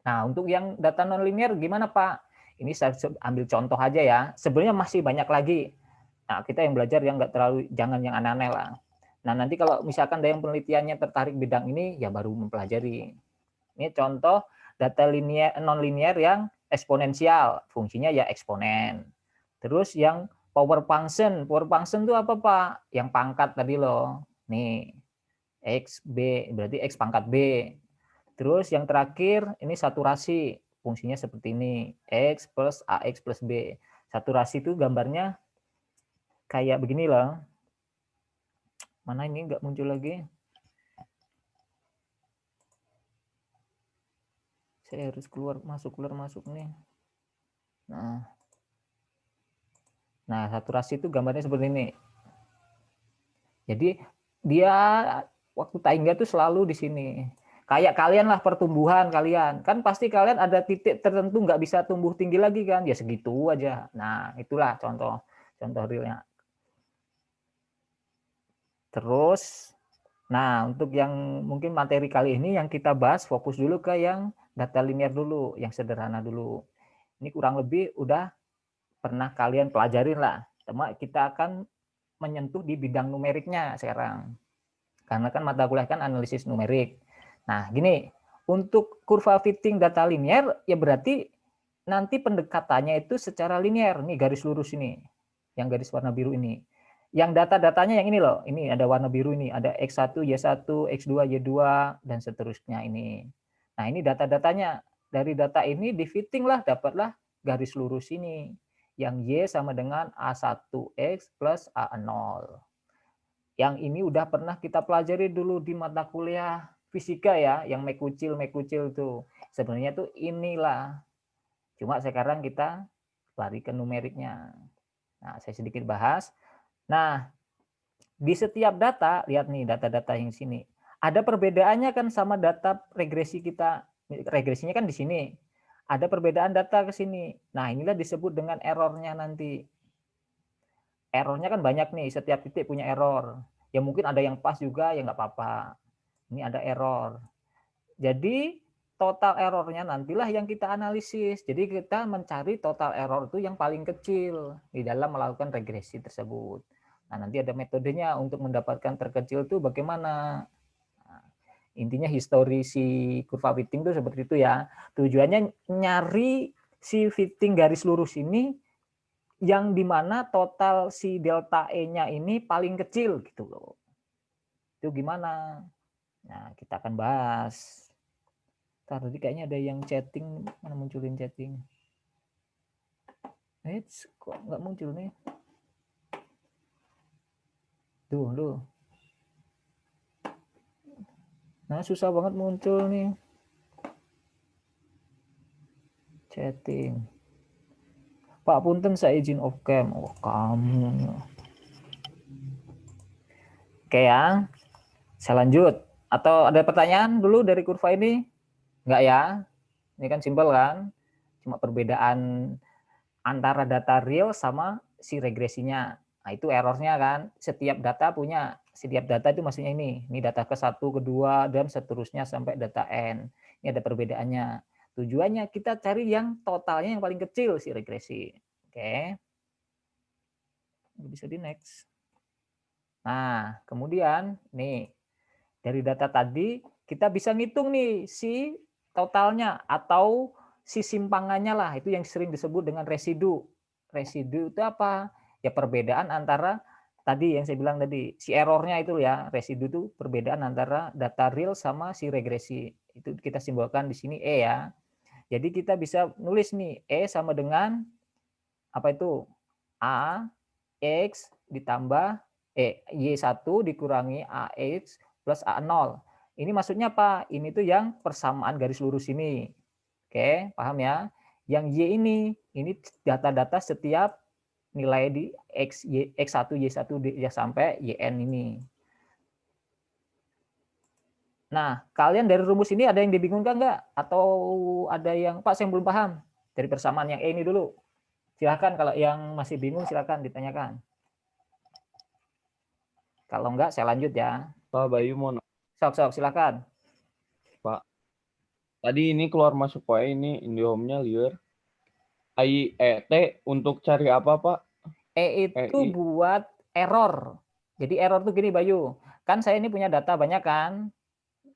[SPEAKER 1] Nah, untuk yang data non-linear gimana Pak? Ini saya ambil contoh aja ya. Sebenarnya masih banyak lagi. Nah, kita yang belajar yang nggak terlalu, jangan yang aneh-aneh lah. Nah, nanti kalau misalkan ada yang penelitiannya tertarik bidang ini, ya baru mempelajari. Ini contoh data linear, non-linear yang eksponensial, fungsinya ya eksponen. Terus yang power function itu apa Pak? Yang pangkat tadi loh. Nih, X, B, berarti X pangkat B. Terus yang terakhir, ini saturasi. Fungsinya seperti ini, X plus AX plus B. Saturasi itu gambarnya kayak begini loh. Mana ini nggak muncul lagi? Saya harus keluar masuk nih. Nah, saturasi itu gambarnya seperti ini. Jadi dia waktu tangga itu selalu di sini. Kayak kalian lah pertumbuhan kalian. Kan pasti kalian ada titik tertentu nggak bisa tumbuh tinggi lagi kan. Ya segitu aja. Nah, itulah contoh realnya. Terus, nah untuk yang mungkin materi kali ini yang kita bahas fokus dulu ke yang data linear dulu, yang sederhana dulu. Ini kurang lebih udah pernah kalian pelajarin lah. Cuma kita akan menyentuh di bidang numeriknya sekarang. Karena kan mata kuliah kan analisis numerik. Nah, gini, untuk kurva fitting data linear ya berarti nanti pendekatannya itu secara linear. Nih garis lurus ini, yang garis warna biru ini. Yang data-datanya yang ini loh, ini ada warna biru ini, ada X1, Y1, X2, Y2, dan seterusnya ini. Nah, ini data-datanya. Dari data ini di fitting lah, dapatlah garis lurus ini. Yang Y sama dengan A1X plus A0. Yang ini udah pernah kita pelajari dulu di mata kuliah fisika ya, yang mekucil tuh. Sebenarnya tuh inilah. Cuma sekarang kita lari ke numeriknya. Nah, saya sedikit bahas. Nah, di setiap data, lihat nih data-data yang sini. Ada perbedaannya kan sama data regresi kita. Regresinya kan di sini. Ada perbedaan data ke sini. Nah, inilah disebut dengan errornya nanti. Errornya kan banyak nih, setiap titik punya error. Ya mungkin ada yang pas juga, ya nggak apa-apa. Ini ada error. Jadi total errornya nantilah yang kita analisis. Jadi kita mencari total error itu yang paling kecil di dalam melakukan regresi tersebut. Nah, nanti ada metodenya untuk mendapatkan terkecil itu bagaimana. Nah, intinya histori si kurva fitting itu seperti itu ya. Tujuannya nyari si fitting garis lurus ini yang dimana total si delta E-nya ini paling kecil gitu loh. Itu gimana? Nah, kita akan bahas. Tadi kayaknya ada yang chatting, mana munculin chatting? Kok nggak muncul nih? Tuh. Nah, susah banget muncul nih. Chatting. Pak Punten, saya izin off cam. Oh, kamu. Oke ya. Saya lanjut. Atau ada pertanyaan dulu dari kurva ini? Enggak ya? Ini kan simpel kan? Cuma perbedaan antara data real sama si regresinya. Nah, itu errornya kan. Setiap data itu maksudnya ini. Ini data ke-1, kedua, dan seterusnya sampai data N. Ini ada perbedaannya. Tujuannya kita cari yang totalnya yang paling kecil si regresi. Oke. Bisa di next. Nah, kemudian nih dari data tadi kita bisa ngitung nih si totalnya atau si simpangannya lah, itu yang sering disebut dengan residu. Residu itu apa? Ya perbedaan antara tadi yang saya bilang tadi, si errornya itu ya, residu itu perbedaan antara data real sama si regresi. Itu kita simbolkan di sini E ya. Jadi kita bisa nulis nih E sama dengan apa itu? A X ditambah Y1 dikurangi AX plus A0. Ini maksudnya apa? Ini tuh yang persamaan garis lurus ini. Oke, paham ya? Yang Y ini data-data setiap nilai di X1, Y1 ya sampai YN ini. Nah, kalian dari rumus ini ada yang dibingungkan nggak? Atau ada yang, Pak saya belum paham dari persamaan yang E ini dulu. Silakan kalau yang masih bingung silakan ditanyakan. Kalau enggak saya lanjut ya.
[SPEAKER 4] Pak Bayu mau
[SPEAKER 1] Sok silakan.
[SPEAKER 4] Pak. Tadi ini keluar masuk POE ini IndiHome-nya liar. IET untuk cari apa, Pak?
[SPEAKER 1] E itu buat error. Jadi error tuh gini Bayu. Kan saya ini punya data banyak kan?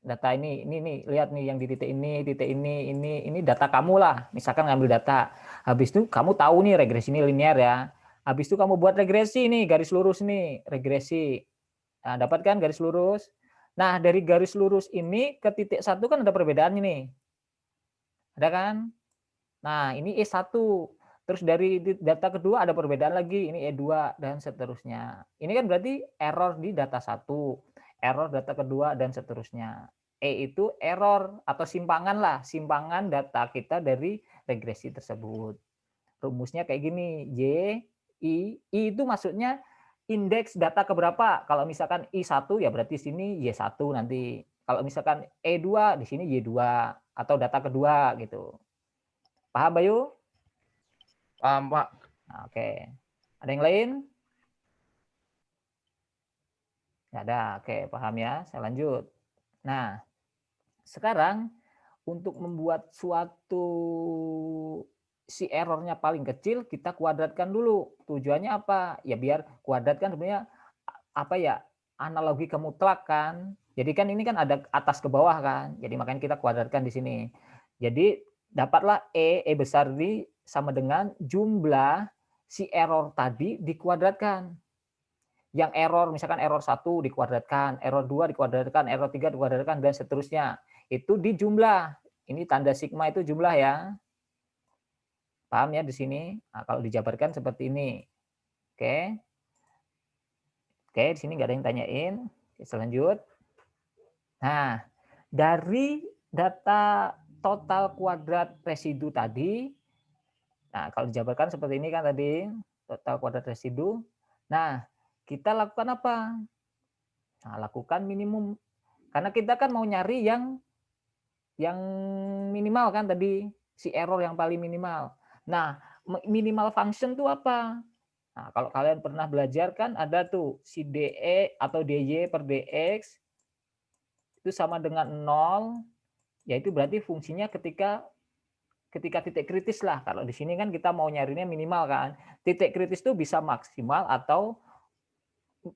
[SPEAKER 1] Data ini nih, lihat nih yang di titik ini data kamu lah. Misalkan ngambil data. Habis itu kamu tahu nih regresi ini linear ya. Habis itu kamu buat regresi nih, garis lurus nih, regresi. Nah, dapat kan garis lurus? Nah, dari garis lurus ini ke titik 1 kan ada perbedaan ini. Ada kan? Nah, ini E1. Terus dari data kedua ada perbedaan lagi, ini E2 dan seterusnya. Ini kan berarti error di data 1, error data kedua dan seterusnya. E itu error atau simpangan lah, simpangan data kita dari regresi tersebut. Rumusnya kayak gini, I itu maksudnya indeks data keberapa. Kalau misalkan I1 ya berarti sini Y1 nanti. Kalau misalkan E2 di sini Y2 atau data kedua gitu. Paham Bayu?
[SPEAKER 4] Paham, Pak.
[SPEAKER 1] Nah, oke. Ada yang lain? Nggak ada. Oke, paham ya. Saya lanjut. Nah, sekarang untuk membuat suatu si errornya paling kecil, kita kuadratkan dulu. Tujuannya apa? Ya biar kuadratkan sebenarnya apa ya? Analogi ke mutlak kan. Jadi kan ini kan ada atas ke bawah kan. Jadi makanya kita kuadratkan di sini. Jadi dapatlah E besar di sama dengan jumlah si error tadi dikuadratkan. Yang error misalkan error 1 dikuadratkan, error 2 dikuadratkan, error 3 dikuadratkan dan seterusnya. Itu di jumlah. Ini tanda sigma itu jumlah ya. Paham ya di sini? Nah, kalau dijabarkan seperti ini. Oke. Oke, di sini nggak ada yang tanyain. Oke, selanjut. Nah, dari data total kuadrat residu tadi, nah kalau dijabarkan seperti ini kan tadi, total kuadrat residu. Nah, kita lakukan apa? Nah, lakukan minimum. Karena kita kan mau nyari yang minimal kan tadi, si error yang paling minimal. Nah, minimal function itu apa? Nah, kalau kalian pernah belajar kan ada tuh si DE atau DY per DX itu sama dengan 0, yaitu berarti fungsinya ketika titik kritis lah. Kalau di sini kan kita mau nyarinya minimal kan. Titik kritis itu bisa maksimal atau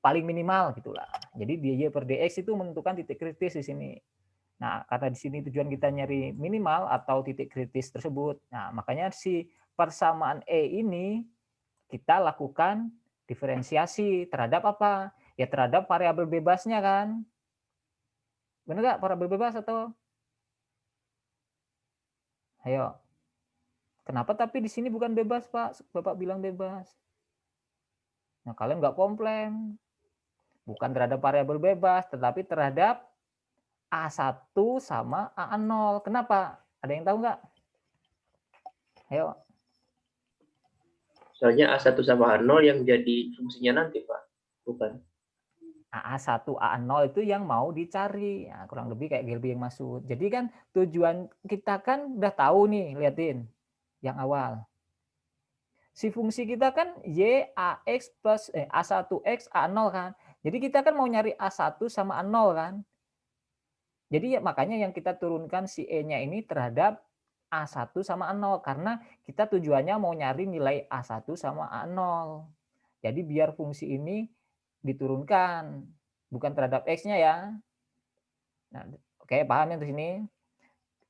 [SPEAKER 1] paling minimal gitulah. Jadi DY per DX itu menentukan titik kritis di sini. Nah, karena di sini tujuan kita nyari minimal atau titik kritis tersebut. Nah, makanya si persamaan E ini kita lakukan diferensiasi terhadap apa? Ya terhadap variabel bebasnya kan. Benar nggak variabel bebas atau? Ayo. Kenapa tapi di sini bukan bebas, Pak? Bapak bilang bebas. Nah, kalian nggak komplain. Bukan terhadap variabel bebas, tetapi terhadap A1 sama A0. Kenapa? Ada yang tahu nggak? Ayo.
[SPEAKER 8] Soalnya A1 sama A0 yang jadi fungsinya nanti, Pak. Bukan.
[SPEAKER 1] A1, A0 itu yang mau dicari. Nah, kurang lebih kayak Gilby yang maksud. Jadi kan tujuan kita kan udah tahu nih, liatin yang awal. Si fungsi kita kan Y, AX plus A1X, A0 kan. Jadi kita kan mau nyari A1 sama A0 kan. Jadi ya makanya yang kita turunkan si E-nya ini terhadap A1 sama A0. Karena kita tujuannya mau nyari nilai A1 sama A0. Jadi biar fungsi ini diturunkan, bukan terhadap X-nya ya. Nah, oke, paham ya di sini?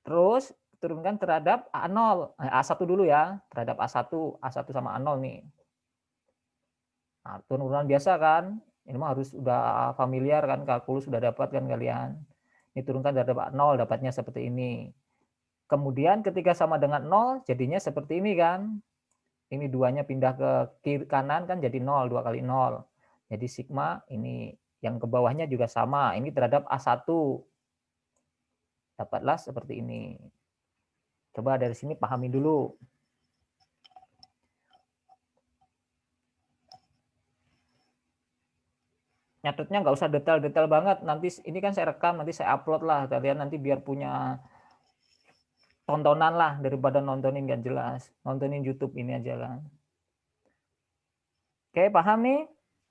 [SPEAKER 1] Terus turunkan terhadap A0, A1 dulu ya, terhadap A1 sama A0 nih. Nah, turunan biasa kan? Ini mah harus udah familiar kan, kalkulus sudah dapat kan kalian. Ini turunkan terhadap A0, dapatnya seperti ini. Kemudian ketika sama dengan 0, jadinya seperti ini kan. Ini duanya pindah ke kiri kanan kan jadi 0, 2 kali 0. Jadi sigma ini yang ke bawahnya juga sama, ini terhadap A1. Dapatlah seperti ini. Coba dari sini pahami dulu. Nyatetnya nggak usah detail-detail banget. Nanti ini kan saya rekam, nanti saya upload lah. Kalian nanti biar punya tontonan lah daripada nontonin nggak jelas. Nontonin YouTube ini aja lah. Oke, paham nih?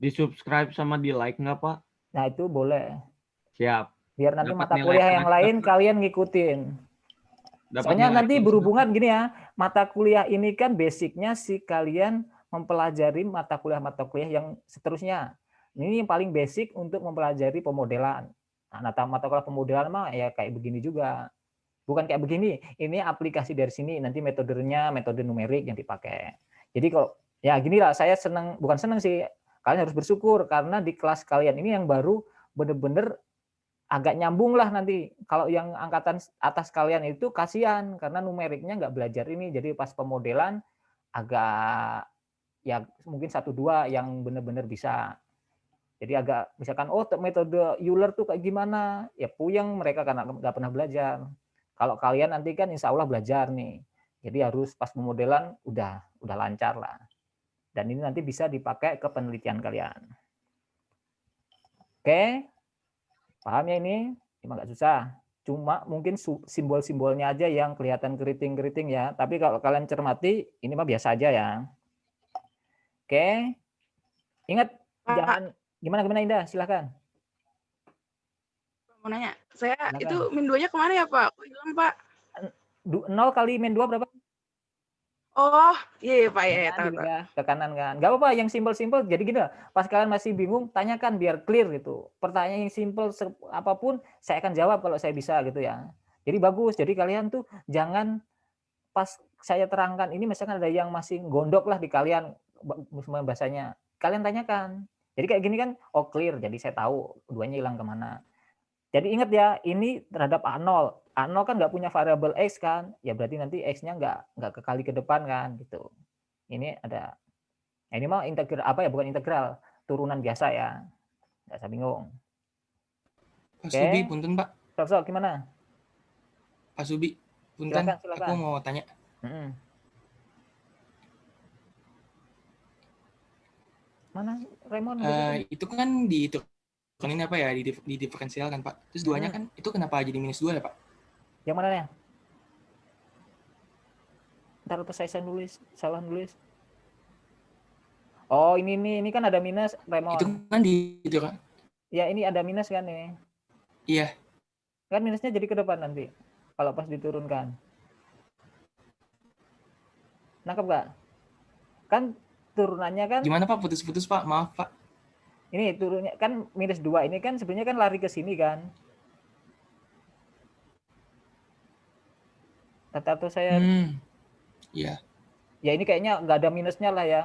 [SPEAKER 4] Di subscribe sama di like nggak Pak?
[SPEAKER 1] Nah itu boleh.
[SPEAKER 4] Siap.
[SPEAKER 1] Biar nanti
[SPEAKER 4] Dapat
[SPEAKER 1] mata
[SPEAKER 4] nilai
[SPEAKER 1] kuliah yang
[SPEAKER 4] plus,
[SPEAKER 1] lain
[SPEAKER 4] Pak.
[SPEAKER 1] kalian ngikutin.
[SPEAKER 4] Dapat
[SPEAKER 1] Soalnya
[SPEAKER 4] nilai
[SPEAKER 1] nanti
[SPEAKER 4] plus,
[SPEAKER 1] berhubungan gini ya, mata kuliah ini kan basicnya si kalian mempelajari mata kuliah yang seterusnya. Ini yang paling basic untuk mempelajari pemodelan. Nah, mata kuliah pemodelan mah ya kayak begini juga. Bukan kayak begini, ini aplikasi dari sini, nanti metodenya metode numerik yang dipakai. Jadi kalau ya gini lah, saya senang, bukan senang sih, kalian harus bersyukur karena di kelas kalian ini yang baru bener-bener agak nyambung lah nanti. Kalau yang angkatan atas kalian itu kasihan karena numeriknya nggak belajar ini, jadi pas pemodelan agak ya mungkin 1-2 yang benar-benar bisa. Jadi agak misalkan metode Euler tuh kayak gimana, ya puyeng mereka karena nggak pernah belajar. Kalau kalian nanti kan insya Allah belajar nih, jadi harus pas pemodelan udah lancar lah. Dan ini nanti bisa dipakai ke penelitian kalian. Oke, paham ya ini? Emang nggak susah. Cuma mungkin simbol-simbolnya aja yang kelihatan keriting-keriting ya. Tapi kalau kalian cermati, ini mah biasa aja ya. Oke, ingat jangan gimana Indah, silahkan.
[SPEAKER 3] Mau nanya, saya
[SPEAKER 1] Silakan.
[SPEAKER 3] itu min 2-nya kemana ya Pak? Kok hilang Pak?
[SPEAKER 1] 0 kali min 2 berapa?
[SPEAKER 3] Oh, iya Pak, ya
[SPEAKER 1] Kanan
[SPEAKER 3] tahu.
[SPEAKER 1] gitu ya, ke kanan kan. Nggak apa-apa yang simpel-simpel. Jadi gini lah, pas kalian masih bingung, tanyakan biar clear gitu. Pertanyaan yang simpel apapun, saya akan jawab kalau saya bisa gitu ya. Jadi bagus. Jadi kalian tuh jangan pas saya terangkan ini misalkan ada yang masih gondok lah di kalian bahasanya. Kalian tanyakan. Jadi kayak gini kan, oh clear. Jadi saya tahu duanya hilang kemana. Jadi ingat ya, ini terhadap A0. A0 kan nggak punya variabel X kan, ya berarti nanti X-nya nggak kekali ke depan kan gitu. Ini ada, ini mah integral apa ya, bukan integral, turunan biasa ya, nggak usah bingung.
[SPEAKER 9] Pak Subi, punten Pak.
[SPEAKER 1] Sok gimana?
[SPEAKER 9] Pak Subi, punten,
[SPEAKER 1] silakan.
[SPEAKER 9] aku mau tanya.
[SPEAKER 1] Mana Raymond?
[SPEAKER 9] Itu kan kan ini apa ya, di diferensial kan Pak. Terus 2-nya kan itu kenapa jadi -2 ya Pak?
[SPEAKER 1] Yang mana ya? Ntar pas saya salah nulis. Oh ini kan ada minus Raymond.
[SPEAKER 9] Itu kan itu kan?
[SPEAKER 1] Ya ini ada minus kan nih.
[SPEAKER 9] Iya.
[SPEAKER 1] Kan minusnya jadi ke depan nanti kalau pas diturunkan. Nangkep nggak? Kan turunannya kan.
[SPEAKER 9] Gimana Pak? Putus-putus Pak, maaf Pak.
[SPEAKER 1] Ini turunnya kan -2 ini kan sebenarnya kan lari ke sini kan. Atau saya
[SPEAKER 9] Iya.
[SPEAKER 1] Ya ini kayaknya nggak ada minusnya lah ya.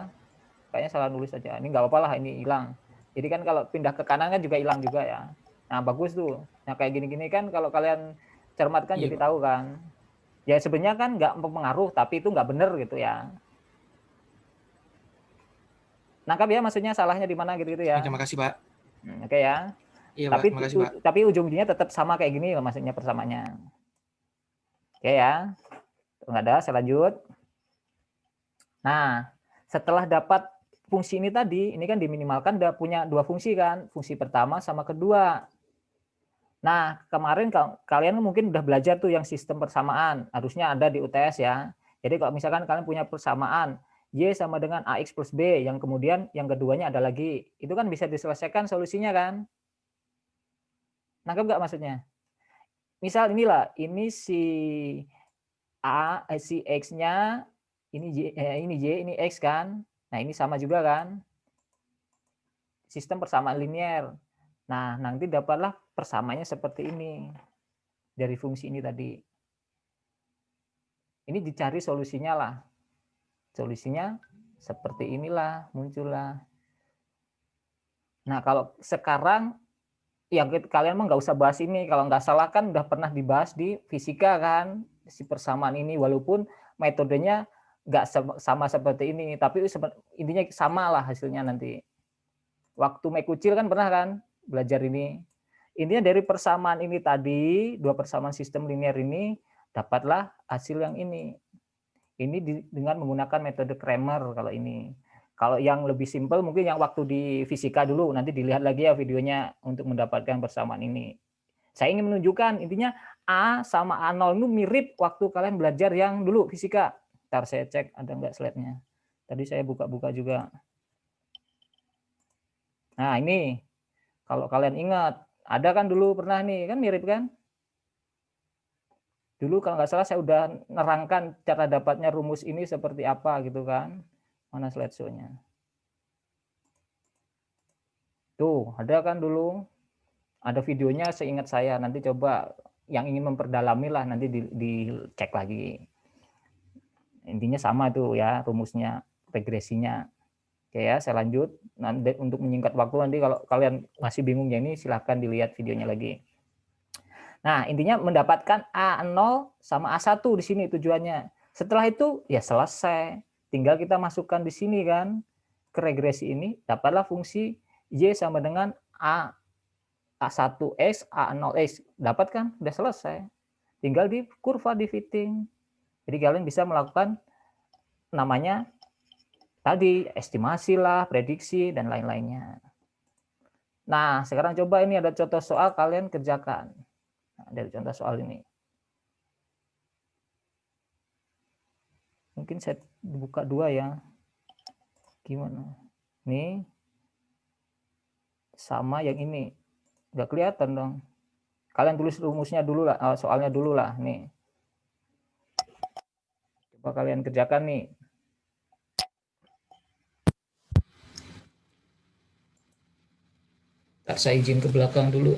[SPEAKER 1] Kayaknya salah nulis aja. Ini nggak apa-apa lah, ini hilang. Jadi kan kalau pindah ke kanan kan juga hilang juga ya. Nah bagus tuh. Nah kayak gini-gini kan kalau kalian cermat kan jadi tahu kan. Ya sebenarnya kan nggak mempengaruh tapi itu nggak bener gitu ya. Nangkap ya maksudnya salahnya di mana gitu ya.
[SPEAKER 9] Terima kasih Pak.
[SPEAKER 1] Oke ya.
[SPEAKER 9] Iya,
[SPEAKER 1] tapi
[SPEAKER 9] Pak, makasih, Pak.
[SPEAKER 1] Tapi ujungnya tetap sama kayak gini maksudnya persamanya. Oke ya. Nggak ada, saya lanjut. Nah, setelah dapat fungsi ini tadi, ini kan diminimalkan udah punya 2 fungsi kan, fungsi pertama sama kedua. Nah, kemarin kalian mungkin udah belajar tuh yang sistem persamaan, harusnya ada di UTS ya. Jadi kalau misalkan kalian punya persamaan Y sama dengan AX plus B, yang kemudian yang keduanya ada lagi, itu kan bisa diselesaikan solusinya kan? Nangkep nggak maksudnya? Misal inilah, ini si si X-nya, ini Y, ini X kan? Nah ini sama juga kan? sistem persamaan linear. Nah, nanti dapatlah persamaannya seperti ini dari fungsi ini tadi. Ini dicari solusinya lah. Solusinya seperti inilah muncullah. Nah, kalau sekarang ya kalian mah nggak usah bahas ini. Kalau nggak salah kan udah pernah dibahas di fisika kan, si persamaan ini, walaupun metodenya nggak sama seperti ini, tapi intinya sama lah hasilnya nanti. Waktu Mekucil kan pernah kan belajar ini. Intinya dari persamaan ini tadi, dua persamaan sistem linear ini, dapatlah hasil yang ini. Ini dengan menggunakan metode Cramer kalau ini. Kalau yang lebih simpel mungkin yang waktu di fisika dulu, nanti dilihat lagi ya videonya untuk mendapatkan persamaan ini. Saya ingin menunjukkan intinya A sama A0 itu mirip waktu kalian belajar yang dulu fisika. Ntar saya cek ada nggak slide-nya. Tadi saya buka-buka juga. Nah ini, kalau kalian ingat, ada kan dulu pernah nih, kan mirip kan? Dulu kalau nggak salah saya udah nerangkan cara dapatnya rumus ini seperti apa gitu kan. Mana slide show-nya? Tuh, ada kan dulu. Ada videonya seingat saya, nanti coba yang ingin memperdalami lah, nanti dicek lagi. Intinya sama tuh ya rumusnya, regresinya. Oke ya, saya lanjut. Nanti untuk menyingkat waktu nanti kalau kalian masih bingung ya ini silahkan dilihat videonya lagi. Nah, intinya mendapatkan A0 sama A1 di sini tujuannya. Setelah itu ya selesai. Tinggal kita masukkan di sini kan ke regresi ini, dapatlah fungsi Y sama dengan A1X, A0X. Dapat kan? Udah selesai. Tinggal di kurva di fitting. Jadi kalian bisa melakukan namanya tadi estimasi lah, prediksi, dan lain-lainnya. Nah, sekarang coba ini ada contoh soal kalian kerjakan. Nah, dari contoh soal ini. Mungkin saya buka dua ya. Gimana? Nih. Sama yang ini. Nggak kelihatan dong. Kalian tulis rumusnya dulu lah, soalnya dulu lah. Nih. Coba kalian kerjakan nih. Saya izin ke belakang dulu.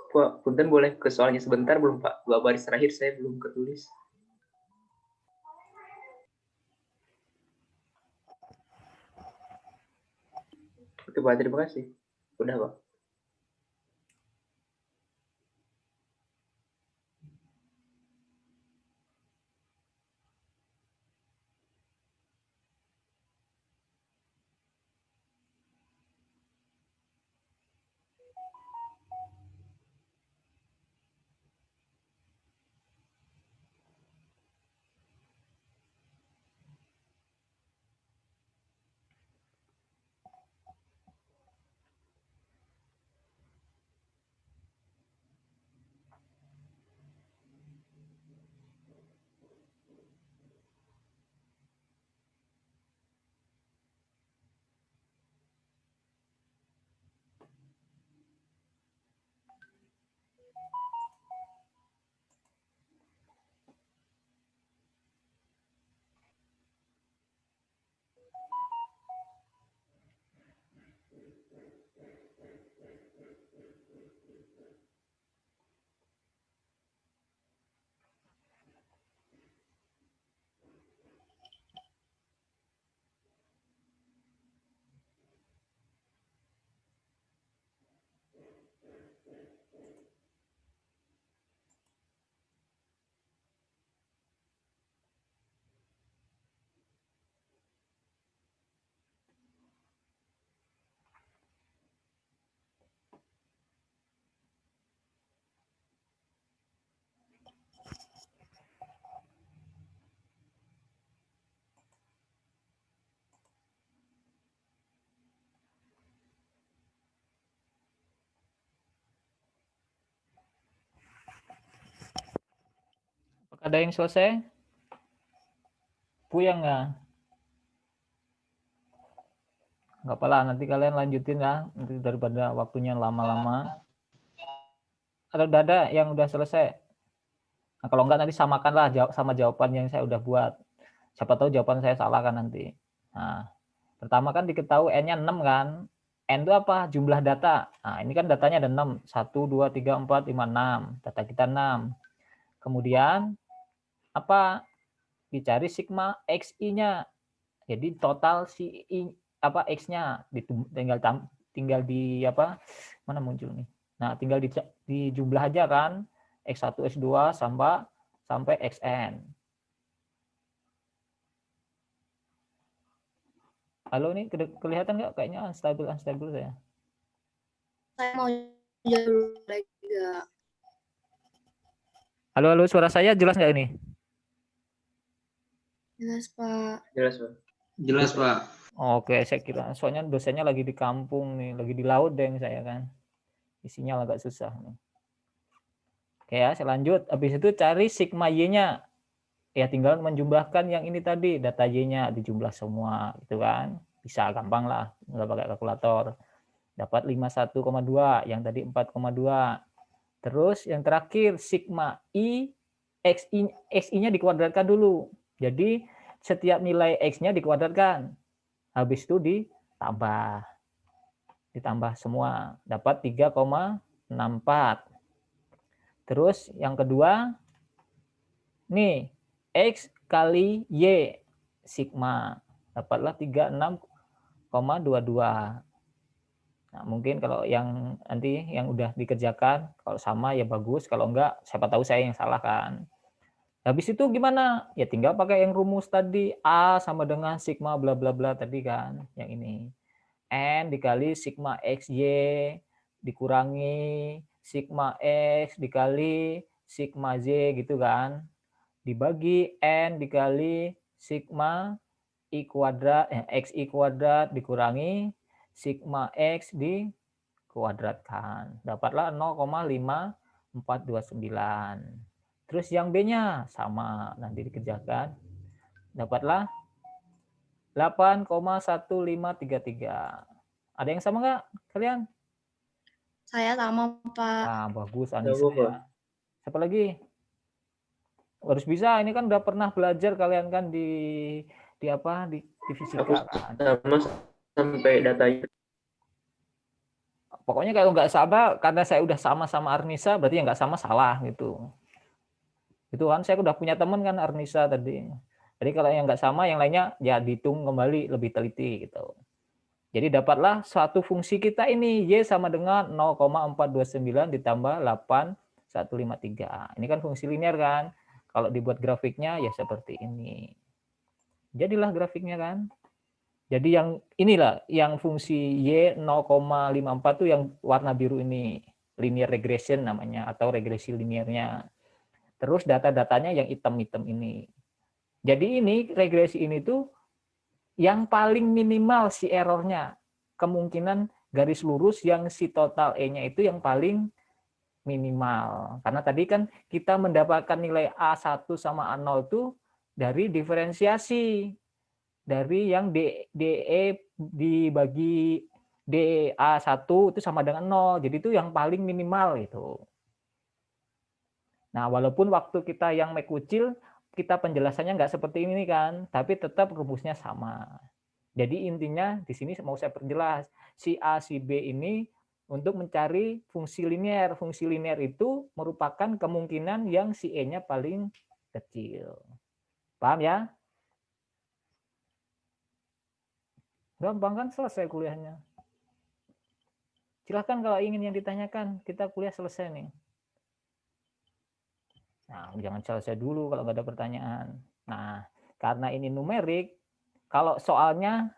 [SPEAKER 8] Pak, punten boleh ke soalnya sebentar belum Pak? 2 baris terakhir saya belum ketulis. Oke Pak, terima kasih. Udah Pak.
[SPEAKER 1] Ada yang selesai? Puyeng nggak? Nggak apa-apa, nanti kalian lanjutin ya, nanti daripada waktunya lama-lama. Atau udah ada yang udah selesai? Nah, kalau enggak nanti samakanlah sama jawaban yang saya udah buat. Siapa tahu jawaban saya salah kan nanti. Nah, pertama kan diketahui N-nya 6 kan. N itu apa? Jumlah data. Nah, ini kan datanya ada 6. 1, 2, 3, 4, 5, 6. Data kita 6. Kemudian apa? Dicari sigma XI-nya. Jadi total si apa X-nya tinggal di apa? Mana muncul nih? Nah, tinggal di jumlah aja kan. X1, X2 sampai XN. Halo, nih kelihatan nggak? Kayaknya unstable saya.
[SPEAKER 10] Saya mau jawab lagi nggak?
[SPEAKER 1] Halo, suara saya jelas nggak ini?
[SPEAKER 10] Jelas, Pak.
[SPEAKER 8] Jelas Pak.
[SPEAKER 4] Jelas, Pak.
[SPEAKER 1] Oke, saya kira soalnya dosennya lagi di kampung nih, lagi di laut deng saya kan. Isinya agak susah nih. Oke ya, saya lanjut. Habis itu cari sigma Y-nya. Ya tinggal menjumlahkan yang ini tadi, data Y-nya dijumlah semua gitu kan. Bisa gampang lah, nggak pakai kalkulator. Dapat 51,2, yang tadi 4,2. Terus yang terakhir sigma I XI-nya dikuadratkan dulu. Jadi setiap nilai X-nya dikuadratkan. Habis itu ditambah semua, dapat 3,64. Terus yang kedua, nih X kali Y sigma, dapatlah 36,22. Nah, mungkin kalau yang nanti yang udah dikerjakan, kalau sama ya bagus, kalau enggak siapa tahu saya yang salah kan. Habis itu gimana? Ya tinggal pakai yang rumus tadi, A sama dengan sigma bla bla bla tadi kan, yang ini. N dikali sigma XY dikurangi sigma X dikali sigma Z gitu kan. Dibagi N dikali sigma I kuadrat, XI kuadrat dikurangi sigma X dikuadratkan. Dapatlah 0,5429. Terus yang B-nya sama, nanti dikerjakan. Dapatlah 8,1533. Ada yang sama nggak kalian?
[SPEAKER 10] Saya sama, Pak.
[SPEAKER 1] Ah, bagus Anissa ya. Siapa lagi? Harus bisa, ini kan udah pernah belajar kalian kan di fisika kan.
[SPEAKER 8] Sama sampai datanya.
[SPEAKER 1] Pokoknya kalau nggak sama, karena saya udah sama Arnisa, berarti yang nggak sama salah gitu. Itu kan saya udah punya teman kan Arnisa tadi. Jadi kalau yang nggak sama, yang lainnya ya dihitung kembali lebih teliti gitu. Jadi dapatlah suatu fungsi kita ini Y sama dengan 0,429 ditambah 8153. Ini kan fungsi linear kan. Kalau dibuat grafiknya ya seperti ini. Jadilah grafiknya kan. Jadi yang inilah yang fungsi Y 0,54 tuh yang warna biru ini, linear regression namanya atau regresi linearnya. Terus data-datanya yang hitam-hitam ini. Jadi ini regresi ini tuh yang paling minimal si errornya. Kemungkinan garis lurus yang si total E-nya itu yang paling minimal. Karena tadi kan kita mendapatkan nilai A1 sama A0 itu dari diferensiasi. Dari yang DE dibagi DA1 itu sama dengan 0. Jadi itu yang paling minimal itu. Nah, walaupun waktu kita yang mekucil, kita penjelasannya nggak seperti ini kan, tapi tetap rumusnya sama. Jadi intinya di sini mau saya perjelas, si A, si B ini untuk mencari fungsi linear. Fungsi linear itu merupakan kemungkinan yang si E-nya paling kecil. Paham ya? Gampang kan, selesai kuliahnya. Silahkan kalau ingin yang ditanyakan, kita kuliah selesai nih. Nah, jangan selesai dulu kalau nggak ada pertanyaan. Nah, karena ini numerik, kalau soalnya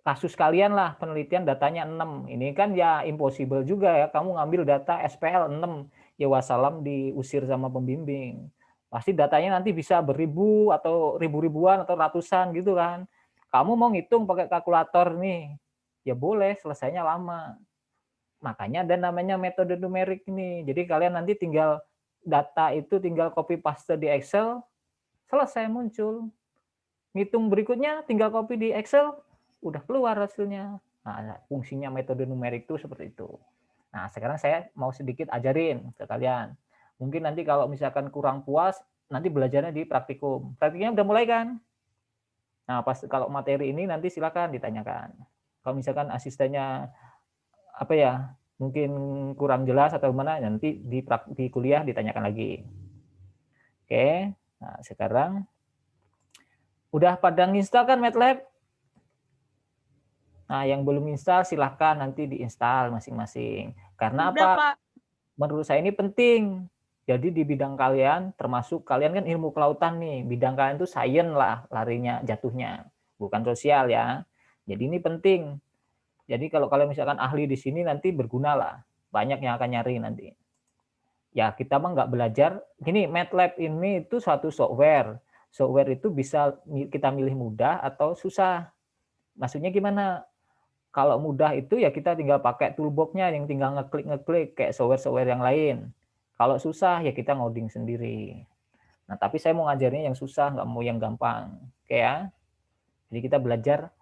[SPEAKER 1] kasus kalian lah, penelitian datanya 6. Ini kan ya impossible juga ya, kamu ngambil data SPL 6, ya wassalam diusir sama pembimbing. Pasti datanya nanti bisa beribu atau ribu-ribuan atau ratusan gitu kan. Kamu mau ngitung pakai kalkulator nih, ya boleh, selesainya lama. Makanya ada namanya metode numerik ini. Jadi kalian nanti tinggal data itu tinggal copy paste di Excel, selesai muncul. Ngitung berikutnya tinggal copy di Excel, udah keluar hasilnya. Nah, fungsinya metode numerik itu seperti itu. Nah, sekarang saya mau sedikit ajarin ke kalian. Mungkin nanti kalau misalkan kurang puas, nanti belajarnya di praktikum. Praktikumnya udah mulai kan? Nah, pas kalau materi ini nanti silakan ditanyakan. Kalau misalkan asistennya apa ya, mungkin kurang jelas atau mana, nanti di kuliah ditanyakan lagi. Oke, nah sekarang udah pada nginstal kan MATLAB? Nah, yang belum install silahkan nanti diinstal masing-masing. Karena
[SPEAKER 3] Udah,
[SPEAKER 1] apa?
[SPEAKER 3] Pak.
[SPEAKER 1] Menurut saya ini penting. Jadi di bidang kalian, termasuk kalian kan ilmu kelautan nih, bidang kalian itu sains lah larinya jatuhnya, bukan sosial ya. Jadi ini penting. Jadi kalau kalian misalkan ahli di sini nanti berguna lah, banyak yang akan nyari nanti. Ya kita mah nggak belajar. Gini, MATLAB ini itu suatu software. Software itu bisa kita milih mudah atau susah. Maksudnya gimana? Kalau mudah itu ya kita tinggal pakai toolbox-nya yang tinggal ngeklik kayak software-software yang lain. Kalau susah ya kita ngoding sendiri. Nah, tapi saya mau ngajarnya yang susah, nggak mau yang gampang. Oke ya. Jadi kita belajar,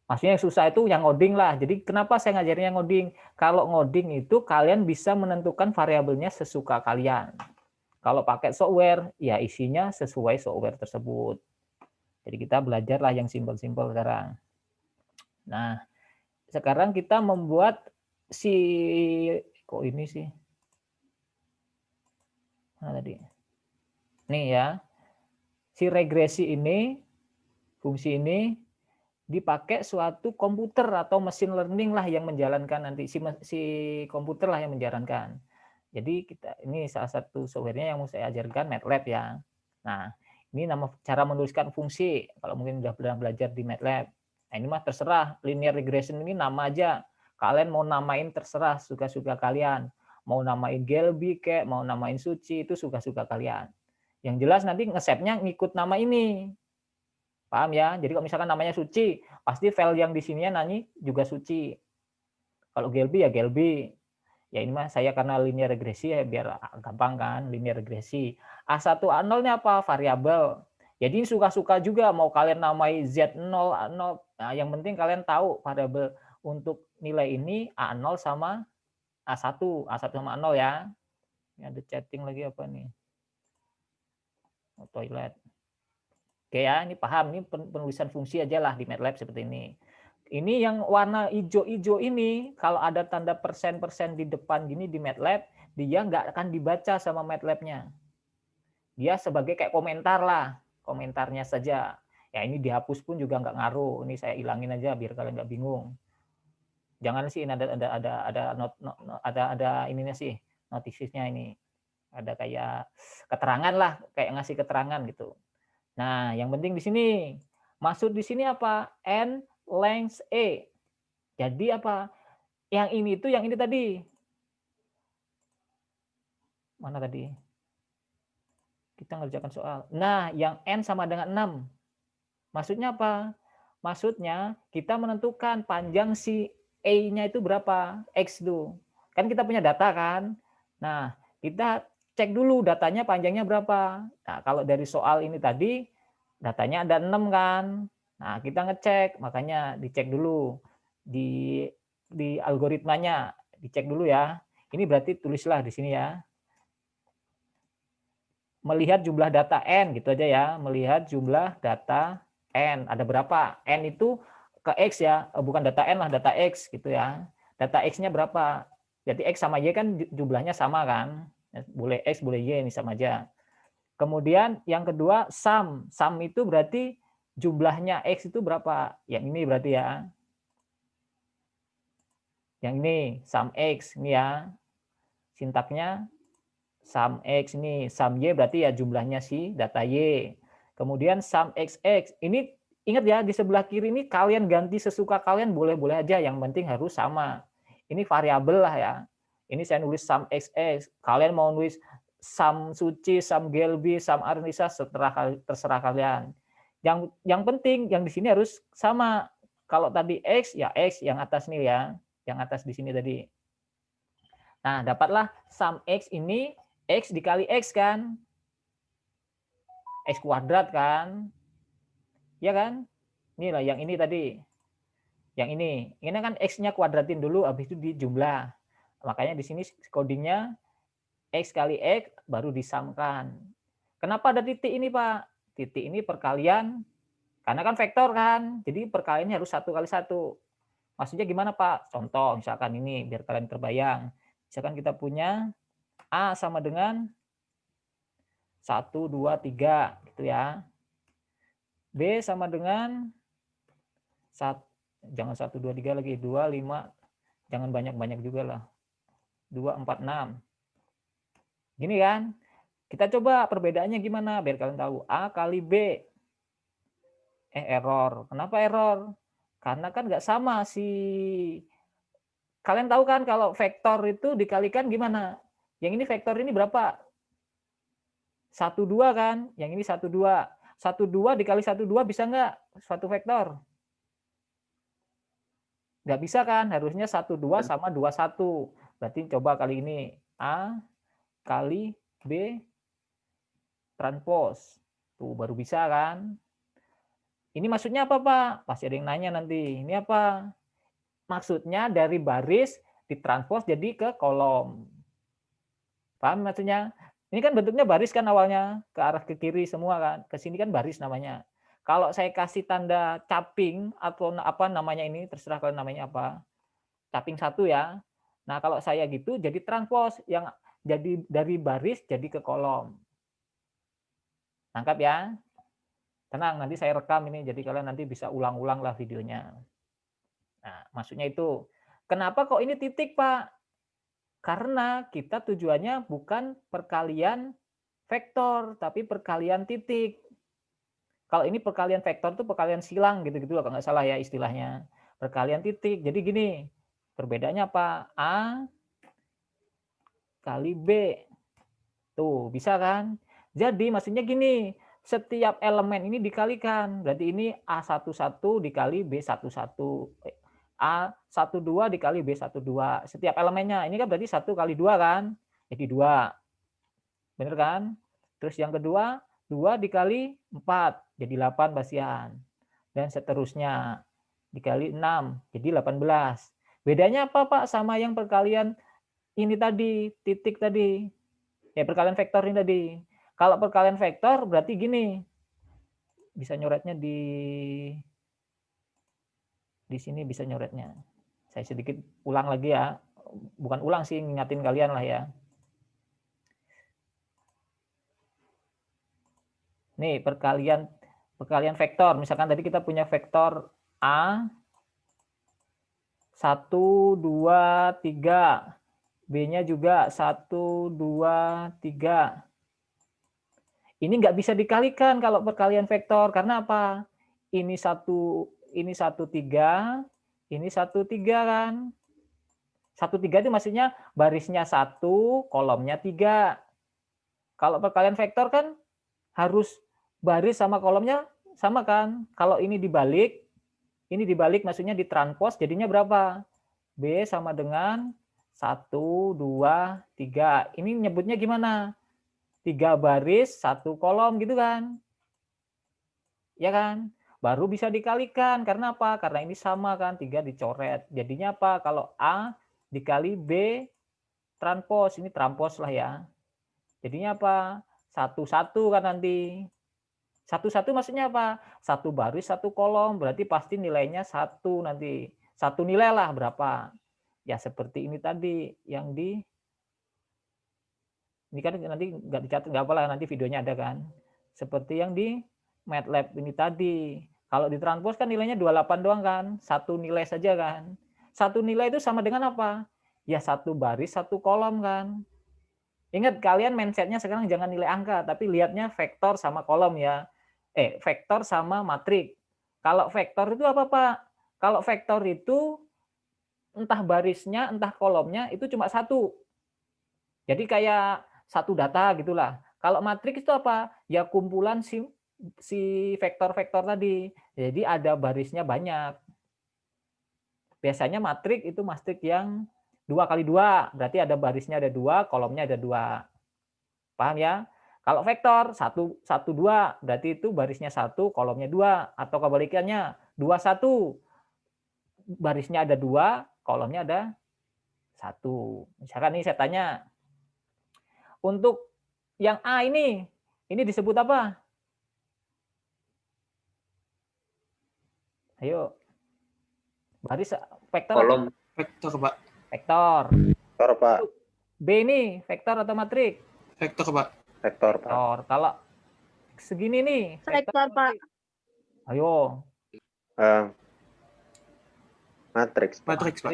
[SPEAKER 1] maksudnya yang susah itu yang ngoding lah. Jadi kenapa saya ngajarnya ngoding? Kalau ngoding itu kalian bisa menentukan variabelnya sesuka kalian. Kalau pakai software, ya isinya sesuai software tersebut. Jadi kita belajarlah yang simpel-simpel sekarang. Nah, sekarang kita membuat si, kok ini sih? Nah, tadi. Nih ya. Si regresi ini, fungsi ini dipakai suatu komputer atau mesin learning lah yang menjalankan nanti si komputer lah yang menjalankan. Jadi kita ini salah satu softwarenya yang mau saya ajarkan MATLAB ya. Nah, ini nama cara menuliskan fungsi. Kalau mungkin sudah pernah belajar di MATLAB. Nah, ini mah terserah, linear regression ini nama aja. Kalian mau namain terserah, suka-suka kalian. Mau namain Gelbi kayak, mau namain Suci, itu suka-suka kalian. Yang jelas nanti nge-save-nya ngikut nama ini. Paham ya? Jadi kalau misalkan namanya Suci, pasti file yang di sininya nanti juga Suci. Kalau Gelbi ya Gelbi. Ya ini mah saya karena linear regresi ya biar gampang kan, linear regresi. A1 A0-nya apa? Variabel. Jadi suka-suka juga mau kalian namai Z0 A0. Nah, yang penting kalian tahu variabel untuk nilai ini A0 sama A1, A1 sama A0 ya. Ini ada chatting lagi apa nih? Oh, toilet. Oke ya, ini paham, ini penulisan fungsi aja lah di MATLAB seperti ini. Ini yang warna hijau-hijau ini, kalau ada tanda persen-persen di depan gini di MATLAB, dia nggak akan dibaca sama MATLAB-nya. Dia sebagai kayak komentar lah, komentarnya saja. Ya ini dihapus pun juga nggak ngaruh. Ini saya ilangin aja biar kalian nggak bingung. Jangan sih ini ada ininya sih, notisisnya ini. Ada kayak keterangan lah, kayak ngasih keterangan gitu. Nah, yang penting di sini, maksud di sini apa? N length E. Jadi apa? Yang ini itu yang ini tadi. Mana tadi? Kita ngerjakan soal. Nah, yang N sama dengan 6. Maksudnya apa? Maksudnya kita menentukan panjang si E-nya itu berapa? X itu. Kan kita punya data kan? Nah, kita cek dulu datanya panjangnya berapa. Nah, kalau dari soal ini tadi, datanya ada 6 kan? Nah, kita ngecek, makanya dicek dulu di algoritmanya, dicek dulu ya. Ini berarti tulislah di sini ya. Melihat jumlah data N gitu aja ya, melihat jumlah data N, ada berapa? N itu ke X ya, bukan data N lah, data X gitu ya. Data X-nya berapa? Jadi X sama Y kan jumlahnya sama kan? Boleh X, boleh Y, ini sama aja. Kemudian yang kedua sum. Sum itu berarti jumlahnya X itu berapa? Yang ini berarti ya. Yang ini sum X ini ya. Sintaknya sum X ini, sum Y berarti ya jumlahnya si data Y. Kemudian sum XX. Ini ingat ya di sebelah kiri ini kalian ganti sesuka kalian, boleh-boleh aja, yang penting harus sama. Ini variabel lah ya. Ini saya nulis sum XX. Kalian mau nulis sum Suci, sum Gelbi, sum Arnisa, terserah kalian. Yang penting yang di sini harus sama. Kalau tadi X ya X yang atas nih ya, yang atas di sini tadi. Nah, dapatlah sum X ini X dikali X kan. X kuadrat kan. Ya kan? Inilah yang ini tadi. Yang ini. Ini kan X-nya kuadratin dulu, habis itu dijumlah. Makanya di sini codingnya X kali X baru disamkan. Kenapa ada titik ini, Pak? Titik ini perkalian. Karena kan vektor kan. Jadi perkaliannya harus 1 kali 1. Maksudnya gimana, Pak? Contoh misalkan ini biar kalian terbayang. Misalkan kita punya A sama dengan 1, 2, 3 gitu ya. B sama dengan 1, jangan 1, 2, 3 lagi, 2, 5, jangan banyak-banyak juga lah. 2, 4, 6. Gini kan? Kita coba perbedaannya gimana biar kalian tahu. A kali B. Error. Kenapa error? Karena kan nggak sama si. Kalian tahu kan kalau vektor itu dikalikan gimana? Yang ini vektor ini berapa? 1, 2 kan? Yang ini 1, 2. 1, 2 dikali 1, 2 bisa nggak suatu vektor? Nggak bisa kan? Harusnya 1, 2 sama 2, 1. Berarti coba kali ini. A kali B transpose. Tuh baru bisa kan? Ini maksudnya apa, Pak? Pasti ada yang nanya nanti. Ini apa? Maksudnya dari baris ditranspose jadi ke kolom. Paham maksudnya? Ini kan bentuknya baris kan awalnya, ke arah ke kiri semua kan. Ke sini kan baris namanya. Kalau saya kasih tanda caping atau apa namanya ini, terserah kalian namanya apa. Caping 1 ya. Nah, kalau saya gitu jadi transpose yang jadi dari baris jadi ke kolom. Nangkap ya? Tenang, nanti saya rekam ini jadi kalian nanti bisa ulang-ulang lah videonya. Nah, maksudnya itu. Kenapa kok ini titik, Pak? Karena kita tujuannya bukan perkalian vektor, tapi perkalian titik. Kalau ini perkalian vektor itu perkalian silang gitu-gitu kalau nggak salah ya istilahnya. Perkalian titik. Jadi gini, perbedaannya apa? A kali B. Tuh, bisa kan? Jadi maksudnya gini, setiap elemen ini dikalikan. Berarti ini A11 dikali B11. A12 dikali B12. Setiap elemennya. Ini kan berarti 1 kali 2 kan? Jadi 2. Bener kan? Terus yang kedua, 2 dikali 4. Jadi 8 basian. Dan seterusnya. Dikali 6. Jadi 18. Bedanya apa, Pak? Sama yang perkalian ini tadi. Titik tadi. Ya perkalian vektor ini tadi. Kalau perkalian vektor berarti gini. Bisa nyoretnya di Di sini bisa nyoretnya. Saya sedikit ulang lagi ya. Bukan ulang sih, ngingatin kalian lah ya. Nih, perkalian vektor. Misalkan tadi kita punya vektor A 1, 2, 3. B-nya juga 1, 2, 3. Ini nggak bisa dikalikan kalau perkalian vektor. Karena apa? Ini 1, 3, ini 1, 3 kan. 1, 3 itu maksudnya barisnya 1, kolomnya 3. Kalau perkalian vektor kan harus baris sama kolomnya sama kan. Kalau ini dibalik maksudnya ditranspos, jadinya berapa? B sama dengan 1, 2, 3. Ini nyebutnya gimana? 3 baris, 1 kolom gitu kan. Ya kan? Baru bisa dikalikan. Karena apa? Karena ini sama kan, 3 dicoret. Jadinya apa? Kalau A dikali B transpos, ini transpos lah ya. Jadinya apa? 1, 1 kan nanti. 1, 1 maksudnya apa? 1 baris, 1 kolom. Berarti pasti nilainya 1 nanti. 1 nilai lah berapa? Ya seperti ini tadi yang ini kan nanti nggak dicatat, nggak apa-apa, nanti videonya ada kan. Seperti yang di MATLAB ini tadi. Kalau di transpose kan nilainya 28 doang kan. 1 nilai saja kan. 1 nilai itu sama dengan apa? Ya 1 baris, 1 kolom kan. Ingat kalian mindsetnya sekarang jangan nilai angka, tapi lihatnya vektor sama kolom ya. Vektor sama matrik. Kalau vektor itu apa Pak? Kalau vektor itu entah barisnya, entah kolomnya itu cuma 1. Jadi kayak satu data gitulah. Kalau matriks itu apa? Ya kumpulan si vektor-vektor tadi. Jadi ada barisnya banyak. Biasanya matriks itu matrik yang 2x2. Berarti ada barisnya ada 2, kolomnya ada 2. Paham ya? Kalau vektor 1, 1, 2, berarti itu barisnya 1, kolomnya 2. Atau kebalikannya 2, 1. Barisnya ada 2, kolomnya ada 1. Misalkan nih saya tanya, untuk yang A ini disebut apa? Ayo. Baris vektor.
[SPEAKER 8] Kolom.
[SPEAKER 9] Vektor, Pak.
[SPEAKER 1] Vektor.
[SPEAKER 11] Vektor, Pak.
[SPEAKER 1] B ini vektor atau matrik?
[SPEAKER 9] Vektor, Pak.
[SPEAKER 11] Vektor, Pak.
[SPEAKER 1] Vektor. Kalau segini nih.
[SPEAKER 10] Vektor, Pak.
[SPEAKER 1] Ayo.
[SPEAKER 11] Matriks.
[SPEAKER 9] Matriks, Pak.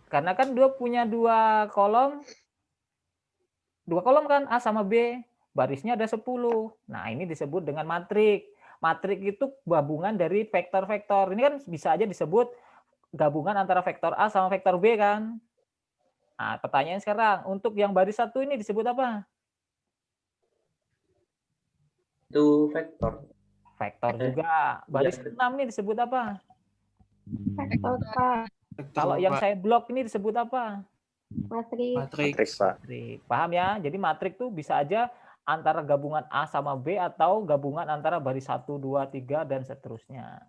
[SPEAKER 1] Karena kan dia punya 2 kolom. 2 kolom kan, A sama B. Barisnya ada 10. Nah, ini disebut dengan matrik. Matrik itu gabungan dari vektor-vektor. Ini kan bisa aja disebut gabungan antara vektor A sama vektor B kan. Nah, pertanyaan sekarang, untuk yang baris 1 ini disebut apa?
[SPEAKER 8] Itu vektor.
[SPEAKER 1] Vektor juga. Baris 6 ini disebut apa?
[SPEAKER 10] Vektor, Pak.
[SPEAKER 1] Kalau yang saya blok ini disebut apa?
[SPEAKER 10] Matriks.
[SPEAKER 11] Matriks, Pak.
[SPEAKER 1] Paham ya? Jadi matrik tuh bisa aja antara gabungan A sama B atau gabungan antara baris 1, 2, 3 dan seterusnya.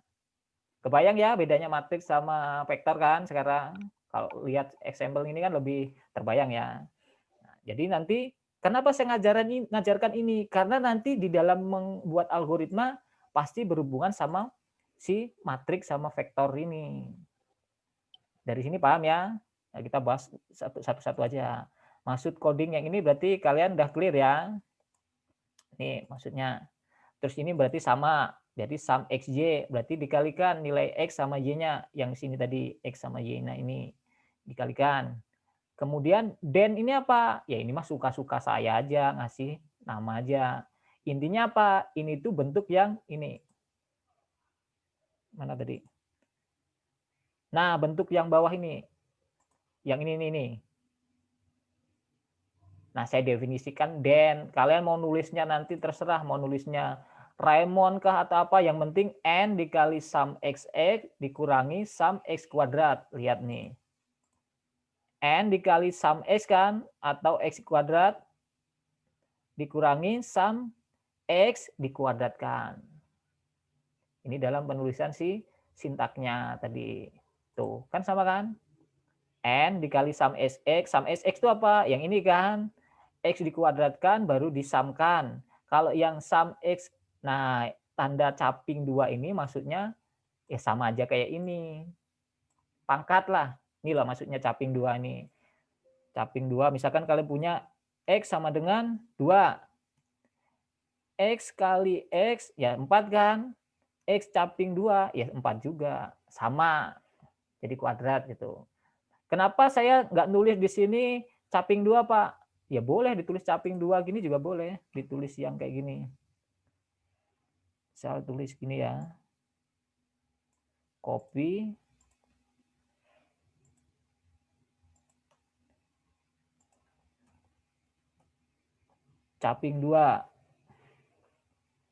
[SPEAKER 1] Kebayang ya bedanya matrik sama vektor kan sekarang? Kalau lihat example ini kan lebih terbayang ya. Nah, jadi nanti kenapa saya ngajarkan ini? Karena nanti di dalam membuat algoritma pasti berhubungan sama si matrik sama vektor ini. Dari sini paham ya? Nah, kita bahas satu-satu aja. Maksud coding yang ini berarti kalian udah clear ya. Nih maksudnya. Terus ini berarti sama. Jadi sum xy berarti dikalikan nilai x sama y-nya. Yang sini tadi x sama y. Nah ini dikalikan. Kemudian den ini apa? Ya ini mah suka-suka saya aja. Ngasih nama aja. Intinya apa? Ini tuh bentuk yang ini. Mana tadi? Nah bentuk yang bawah ini. Yang ini. Nah, saya definisikan den. Kalian mau nulisnya nanti terserah. Mau nulisnya Raymond kah atau apa. Yang penting n dikali sum x dikurangi sum x kuadrat. Lihat nih. N dikali sum x kan. Atau x kuadrat. Dikurangi sum x dikuadratkan. Ini dalam penulisan si sintaknya tadi. Tuh, kan sama kan? N dikali sum sx itu apa? Yang ini kan, x dikuadratkan baru disamkan. Kalau yang sum x, nah tanda caping 2 ini maksudnya Ya sama aja kayak ini. Pangkat lah. Ini loh maksudnya caping 2 nih. Caping 2, misalkan kalian punya X sama dengan 2. X kali X, ya 4 kan. X caping 2, ya 4 juga. Sama. Jadi kuadrat gitu. Kenapa saya nggak nulis di sini caping 2, Pak? Ya boleh ditulis caping 2 gini juga boleh. Ditulis yang kayak gini. Saya tulis gini ya. Copy. Caping 2.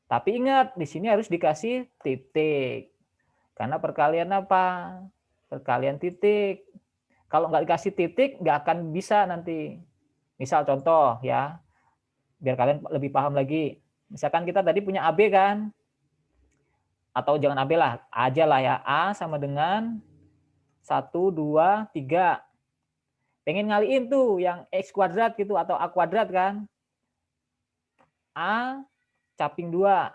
[SPEAKER 1] Tapi ingat, di sini harus dikasih titik. Karena perkalian apa? Perkalian titik. Kalau nggak dikasih titik, nggak akan bisa nanti. Misal contoh ya, biar kalian lebih paham lagi. Misalkan kita tadi punya AB kan? Atau jangan AB lah, A aja lah ya. A sama dengan 1, 2, 3. Pengen ngaliin tuh yang X kuadrat gitu atau A kuadrat kan? A caping 2.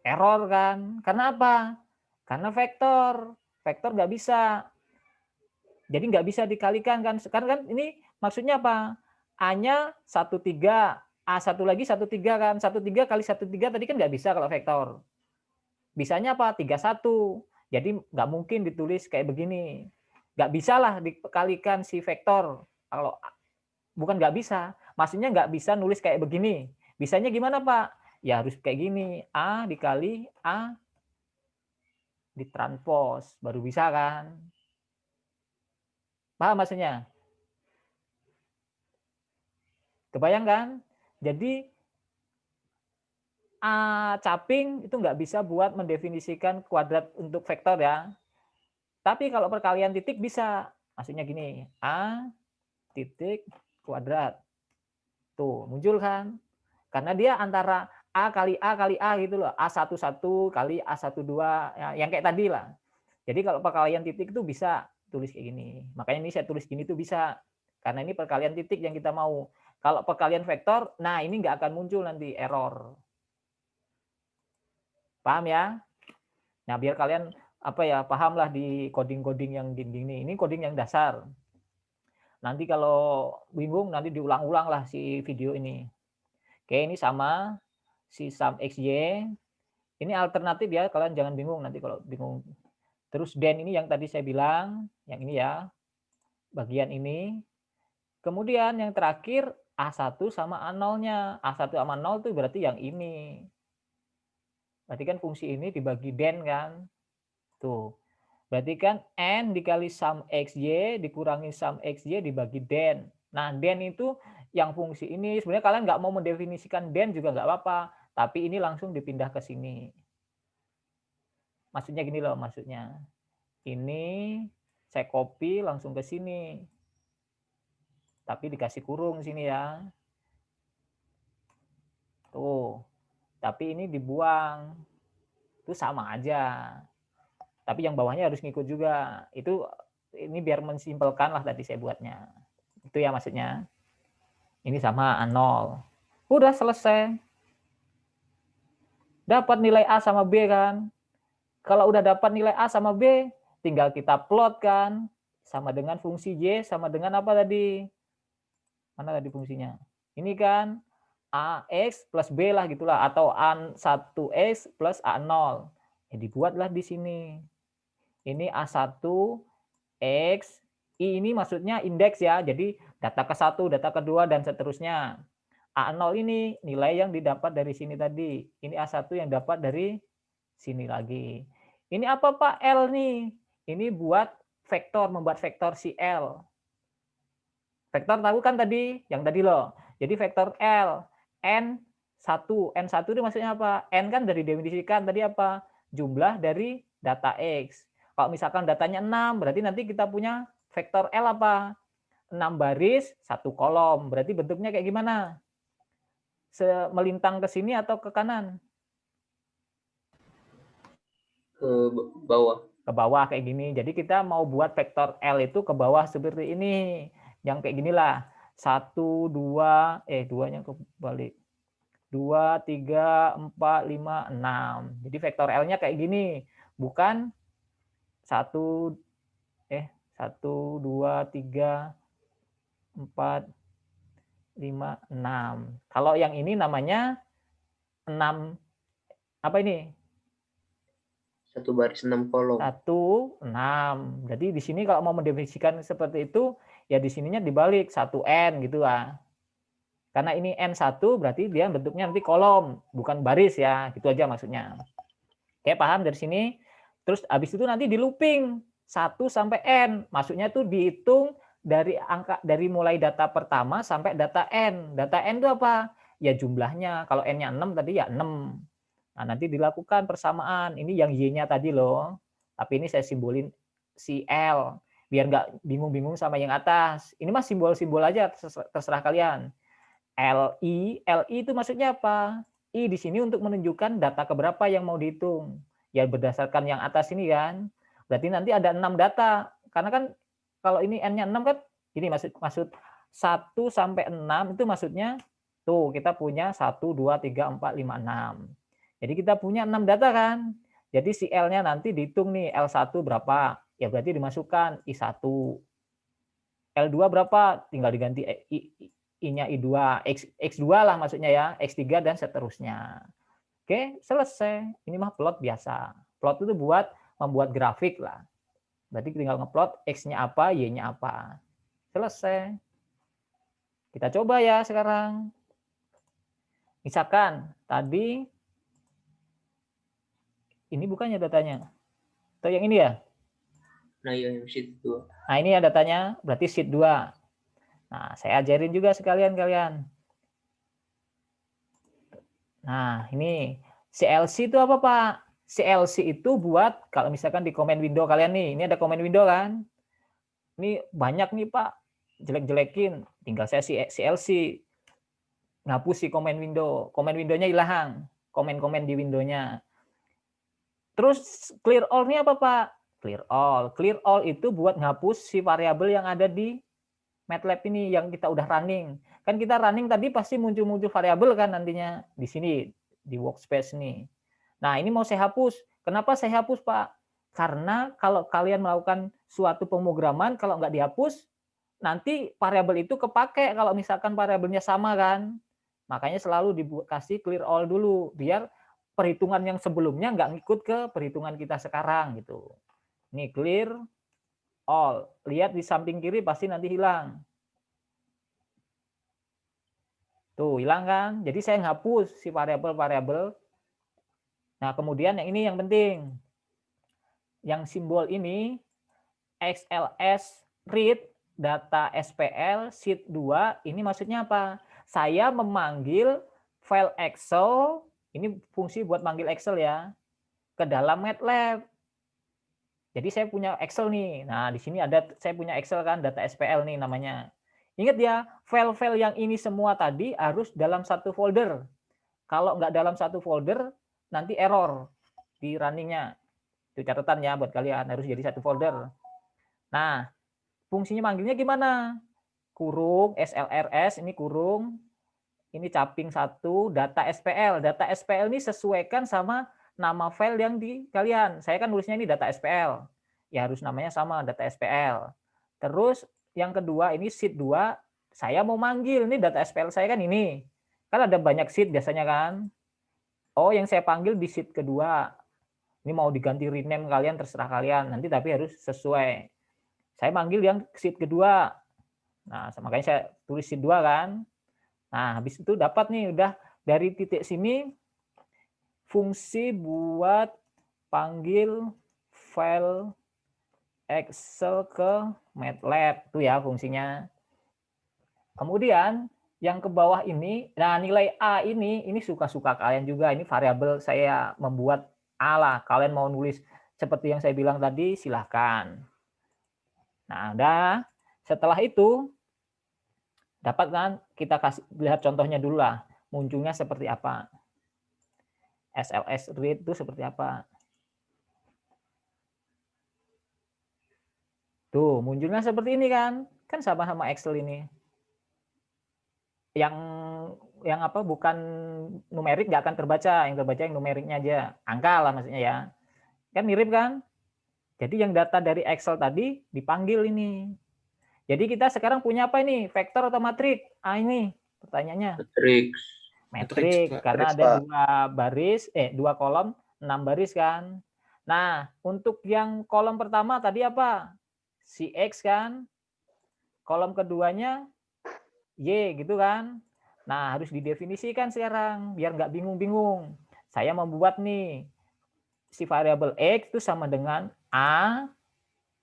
[SPEAKER 1] Error kan? Karena apa? Karena vektor. Vektor nggak bisa. Jadi nggak bisa dikalikan kan? Sekarang kan ini maksudnya apa? A-nya 1,3. A1 lagi 1,3 kan? 1,3 kali 1,3 tadi kan nggak bisa kalau vektor. Bisanya apa? 31. Jadi nggak mungkin ditulis kayak begini. Nggak bisa lah dikalikan si vektor. Kalau bukan nggak bisa, maksudnya nggak bisa nulis kayak begini. Bisanya gimana, Pak? Ya harus kayak gini. A dikali A ditranspos. Baru bisa kan? Paham maksudnya? Kebayang kan? Jadi A caping itu nggak bisa buat mendefinisikan kuadrat untuk vektor ya. Tapi kalau perkalian titik bisa. Maksudnya gini, A titik kuadrat. Tuh, muncul kan? Karena dia antara A kali A gitu loh. A11 kali A12 ya, yang kayak tadi lah. Jadi kalau perkalian titik itu bisa tulis kayak gini. Makanya ini saya tulis gini tuh bisa. Karena ini perkalian titik yang kita mau. Kalau perkalian vektor, nah ini nggak akan muncul nanti error. Paham ya? Nah, biar kalian apa ya, pahamlah di coding-coding yang gini. Ini coding yang dasar. Nanti kalau bingung nanti diulang-ulang lah si video ini. Oke, ini sama si sum xy. Ini alternatif ya, kalian jangan bingung nanti kalau bingung. Terus den ini yang tadi saya bilang, yang ini ya. Bagian ini. Kemudian yang terakhir A1 sama A0-nya. A1 sama 0 itu berarti yang ini. Berarti kan fungsi ini dibagi den kan. Tuh. Berarti kan n dikali sum xy dikurangi sum xy dibagi den. Nah, den itu yang fungsi ini. Sebenarnya kalian nggak mau mendefinisikan den juga nggak apa-apa. Tapi ini langsung dipindah ke sini. Maksudnya gini loh, maksudnya. Ini saya copy langsung ke sini. Tapi dikasih kurung sini ya. Tuh. Tapi ini dibuang. Itu sama aja. Tapi yang bawahnya harus ngikut juga. Itu ini biar mensimpelkan lah tadi saya buatnya. Itu ya maksudnya. Ini sama A0. Udah selesai. Dapat nilai A sama B kan. Kalau udah dapat nilai A sama B, tinggal kita plot kan. Sama dengan fungsi Y, sama dengan apa tadi? Mana tadi fungsinya? Ini kan AX plus B lah gitulah. Atau A1X plus A0. Ya dibuatlah di sini. Ini A1, X, I ini maksudnya indeks ya. Jadi data ke-1, data kedua, dan seterusnya. A0 ini nilai yang didapat dari sini tadi. Ini A1 yang dapat dari sini lagi. Ini apa Pak? L nih. Ini buat vektor, membuat vektor si L. Vektor tahu kan tadi? Yang tadi loh. Jadi vektor L. N1. N1 itu maksudnya apa? N kan dari definisikan tadi apa? Jumlah dari data X. Kalau misalkan datanya 6, berarti nanti kita punya vektor L apa? 6 baris, 1 kolom. Berarti bentuknya kayak gimana? Melintang ke sini atau ke kanan?
[SPEAKER 8] Ke bawah.
[SPEAKER 1] Ke bawah kayak gini. Jadi kita mau buat vektor L itu ke bawah seperti ini. Yang kayak ginilah. 1, 2, 2-nya kebalik. 2, 3, 4, 5, 6. Jadi vektor L-nya kayak gini. Bukan 1, 2, 3, 4, 5, 6. Kalau yang ini namanya 6, apa ini?
[SPEAKER 8] 1 baris 6 kolom.
[SPEAKER 1] 1, 6. Jadi di sini kalau mau mendefinisikan seperti itu, ya di sininya dibalik 1N gitu lah. Karena ini N1 berarti dia bentuknya nanti kolom, bukan baris ya. Gitu aja maksudnya. Oke, paham dari sini? Terus habis itu nanti di looping 1 sampai N. Maksudnya itu dihitung dari mulai data pertama sampai data N. Data N itu apa? Ya jumlahnya. Kalau N-nya 6 tadi ya 6. Nah, nanti dilakukan persamaan. Ini yang Y-nya tadi loh. Tapi ini saya simbolin si L. Biar nggak bingung-bingung sama yang atas. Ini mah simbol-simbol aja, terserah kalian. LI itu maksudnya apa? I di sini untuk menunjukkan data keberapa yang mau dihitung. Ya berdasarkan yang atas ini kan. Berarti nanti ada 6 data. Karena kan kalau ini N-nya 6 kan, ini maksud 1 sampai 6 itu maksudnya tuh kita punya 1, 2, 3, 4, 5, 6. Jadi kita punya 6 data kan. Jadi si L-nya nanti dihitung nih, L1 berapa? Ya berarti dimasukkan I1. L2 berapa? Tinggal diganti I-nya I2, X2 lah maksudnya ya, X3 dan seterusnya. Oke, selesai. Ini mah plot biasa. Plot itu buat membuat grafik lah. Berarti tinggal ngeplot X-nya apa, Y-nya apa. Selesai. Kita coba ya sekarang. Misalkan tadi ini bukannya datanya. Atau yang ini ya?
[SPEAKER 8] Nah, ya yang sheet 2.
[SPEAKER 1] Nah, ini ya datanya, berarti sheet 2. Nah, saya ajarin juga sekalian kalian. Nah, ini CLC itu apa, Pak? CLC itu buat, kalau misalkan di command window kalian nih, ini ada command window kan? Ini banyak nih, Pak, jelek-jelekin. Tinggal saya CLC. Ngapus si command window. Command window-nya hilang. Komen-komen di window-nya. Terus clear all ini apa, Pak? Clear all. Clear all itu buat ngapus si variabel yang ada di MATLAB ini yang kita udah running. Kan kita running tadi pasti muncul-muncul variabel kan nantinya di sini di workspace ini. Nah, ini mau saya hapus. Kenapa saya hapus, Pak? Karena kalau kalian melakukan suatu pemrograman kalau nggak dihapus nanti variabel itu kepake kalau misalkan variabelnya sama kan. Makanya selalu dikasih clear all dulu biar perhitungan yang sebelumnya nggak ngikut ke perhitungan kita sekarang gitu. Ini clear all. Lihat di samping kiri pasti nanti hilang. Tuh, hilang kan? Jadi saya ngapus si variabel-variabel. Nah, kemudian yang ini yang penting. Yang simbol ini XLS read data SPL sheet 2 ini maksudnya apa? Saya memanggil file Excel, ini fungsi buat manggil Excel ya, ke dalam MATLAB. Jadi saya punya Excel nih. Nah, di sini ada saya punya Excel kan, data SPL nih namanya. Ingat ya, file-file yang ini semua tadi harus dalam satu folder. Kalau nggak dalam satu folder, nanti error di runningnya. Itu catatan ya buat kalian, harus jadi satu folder. Nah, fungsinya manggilnya gimana? Kurung, SLRS, ini kurung, ini caping 1, data SPL. Data SPL ini sesuaikan sama nama file yang di kalian. Saya kan nulisnya ini data SPL. Ya harus namanya sama, data SPL. Terus yang kedua ini sheet 2, saya mau manggil, ini data SPL saya kan ini. Kan ada banyak sheet biasanya kan. Oh, yang saya panggil di sheet kedua. Ini mau diganti rename kalian, terserah kalian. Nanti tapi harus sesuai. Saya manggil yang sheet kedua. Nah, makanya saya tulis sheet 2 kan. Nah, habis itu dapat nih, udah dari titik sini, fungsi buat panggil file Excel ke MATLAB. Itu ya fungsinya. Kemudian, yang ke bawah ini, nah nilai A ini suka-suka kalian juga. Ini variabel saya membuat A lah. Kalian mau nulis seperti yang saya bilang tadi, silahkan. Nah, udah. Setelah itu, dapat kan kita kasih lihat contohnya dulu lah. Munculnya seperti apa. SLS read itu seperti apa. Tuh, munculnya seperti ini kan. Kan sama-sama Excel ini. Yang apa bukan numerik nggak akan terbaca. Yang terbaca yang numeriknya aja. Angka lah maksudnya ya. Kan mirip kan? Jadi yang data dari Excel tadi dipanggil ini. Jadi kita sekarang punya apa ini? Vektor atau matrik? Ini pertanyaannya.
[SPEAKER 8] Matriks.
[SPEAKER 1] Metrik, karena
[SPEAKER 11] Matriks,
[SPEAKER 1] ada
[SPEAKER 11] Pak.
[SPEAKER 1] dua kolom, 6 baris kan. Nah, untuk yang kolom pertama tadi apa? Si X kan. Kolom keduanya Y gitu kan. Nah, harus didefinisikan sekarang biar nggak bingung-bingung. Saya membuat nih si variabel X itu sama dengan A.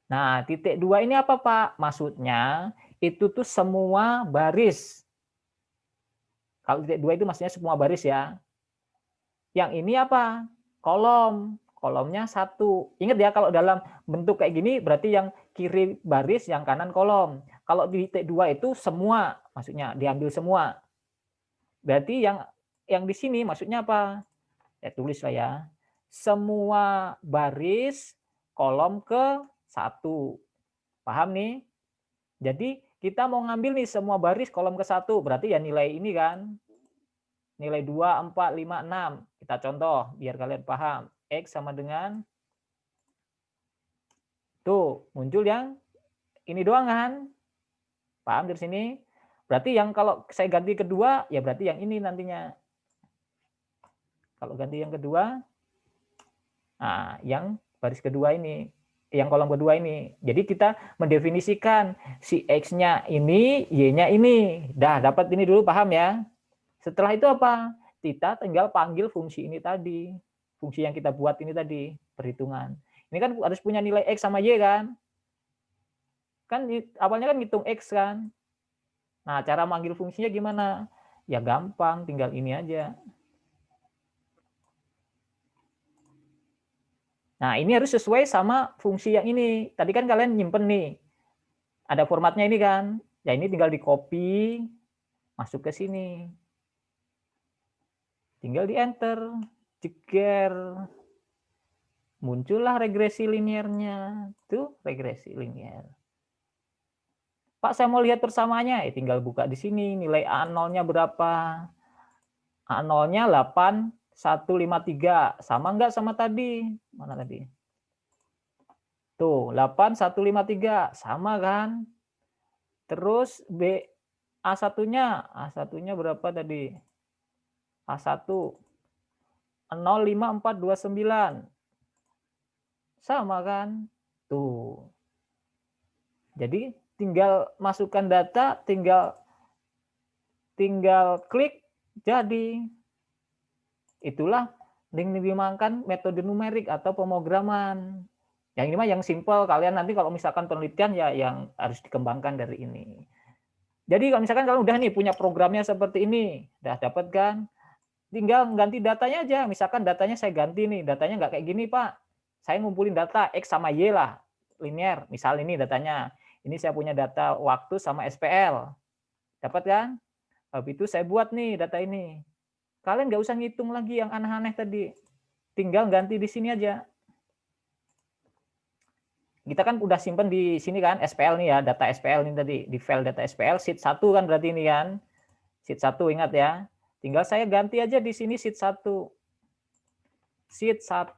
[SPEAKER 1] Nah, titik 2 ini apa, Pak? Maksudnya itu tuh semua baris. Kalau titik 2 itu maksudnya semua baris ya. Yang ini apa? Kolom. Kolomnya 1. Ingat ya, kalau dalam bentuk kayak gini berarti yang kiri baris, yang kanan kolom. Kalau di titik 2 itu semua, maksudnya diambil semua. Berarti yang di sini maksudnya apa? Ya tulis lah ya. Semua baris kolom ke 1. Paham nih? Jadi kita mau ngambil nih semua baris kolom ke 1. Berarti ya nilai ini kan. Nilai 2, 4, 5, 6. Kita contoh biar kalian paham. X sama dengan. Tuh, muncul yang ini doang kan. Paham dari sini? Berarti yang kalau saya ganti kedua, ya berarti yang ini nantinya. Kalau ganti yang kedua, nah yang baris kedua ini, yang kolom kedua ini. Jadi kita mendefinisikan si X-nya ini, Y-nya ini. Dah, dapat ini dulu, paham ya? Setelah itu apa? Kita tinggal panggil fungsi ini tadi. Fungsi yang kita buat ini tadi, perhitungan. Ini kan harus punya nilai X sama Y kan? Kan awalnya kan ngitung X kan? Nah, cara manggil fungsinya gimana? Ya gampang, tinggal ini aja. Nah, ini harus sesuai sama fungsi yang ini. Tadi kan kalian nyimpen nih. Ada formatnya ini kan. Ya ini tinggal di-copy, masuk ke sini. Tinggal di-enter, ceger. Muncullah regresi linearnya. Tuh, regresi linear. Pak, saya mau lihat persamaannya. Tinggal buka di sini. Nilai A0-nya berapa? A0-nya 8153. Sama enggak sama tadi? Mana tadi? Tuh, 8153. Sama kan? Terus A1-nya berapa tadi? A1 05429. Sama kan? Tuh. Jadi tinggal masukkan data, tinggal klik, jadi. Itulah yang dimakan metode numerik atau pemrograman. Yang ini mah yang simple, kalian nanti kalau misalkan penelitian ya yang harus dikembangkan dari ini. Jadi kalau misalkan kalian udah nih punya programnya seperti ini, udah dapat kan? Tinggal ganti datanya aja. Misalkan datanya saya ganti nih, datanya nggak kayak gini, Pak. Saya ngumpulin data X sama Y lah, linear. Misal ini datanya. Ini saya punya data waktu sama SPL. Dapat kan? Habis itu saya buat nih data ini. Kalian nggak usah ngitung lagi yang aneh-aneh tadi. Tinggal ganti di sini aja. Kita kan udah simpen di sini kan, SPL nih ya, data SPL ini tadi. Di file data SPL, sheet 1 kan berarti ini kan. Sheet 1 ingat ya. Tinggal saya ganti aja di sini sheet 1. Sheet 1.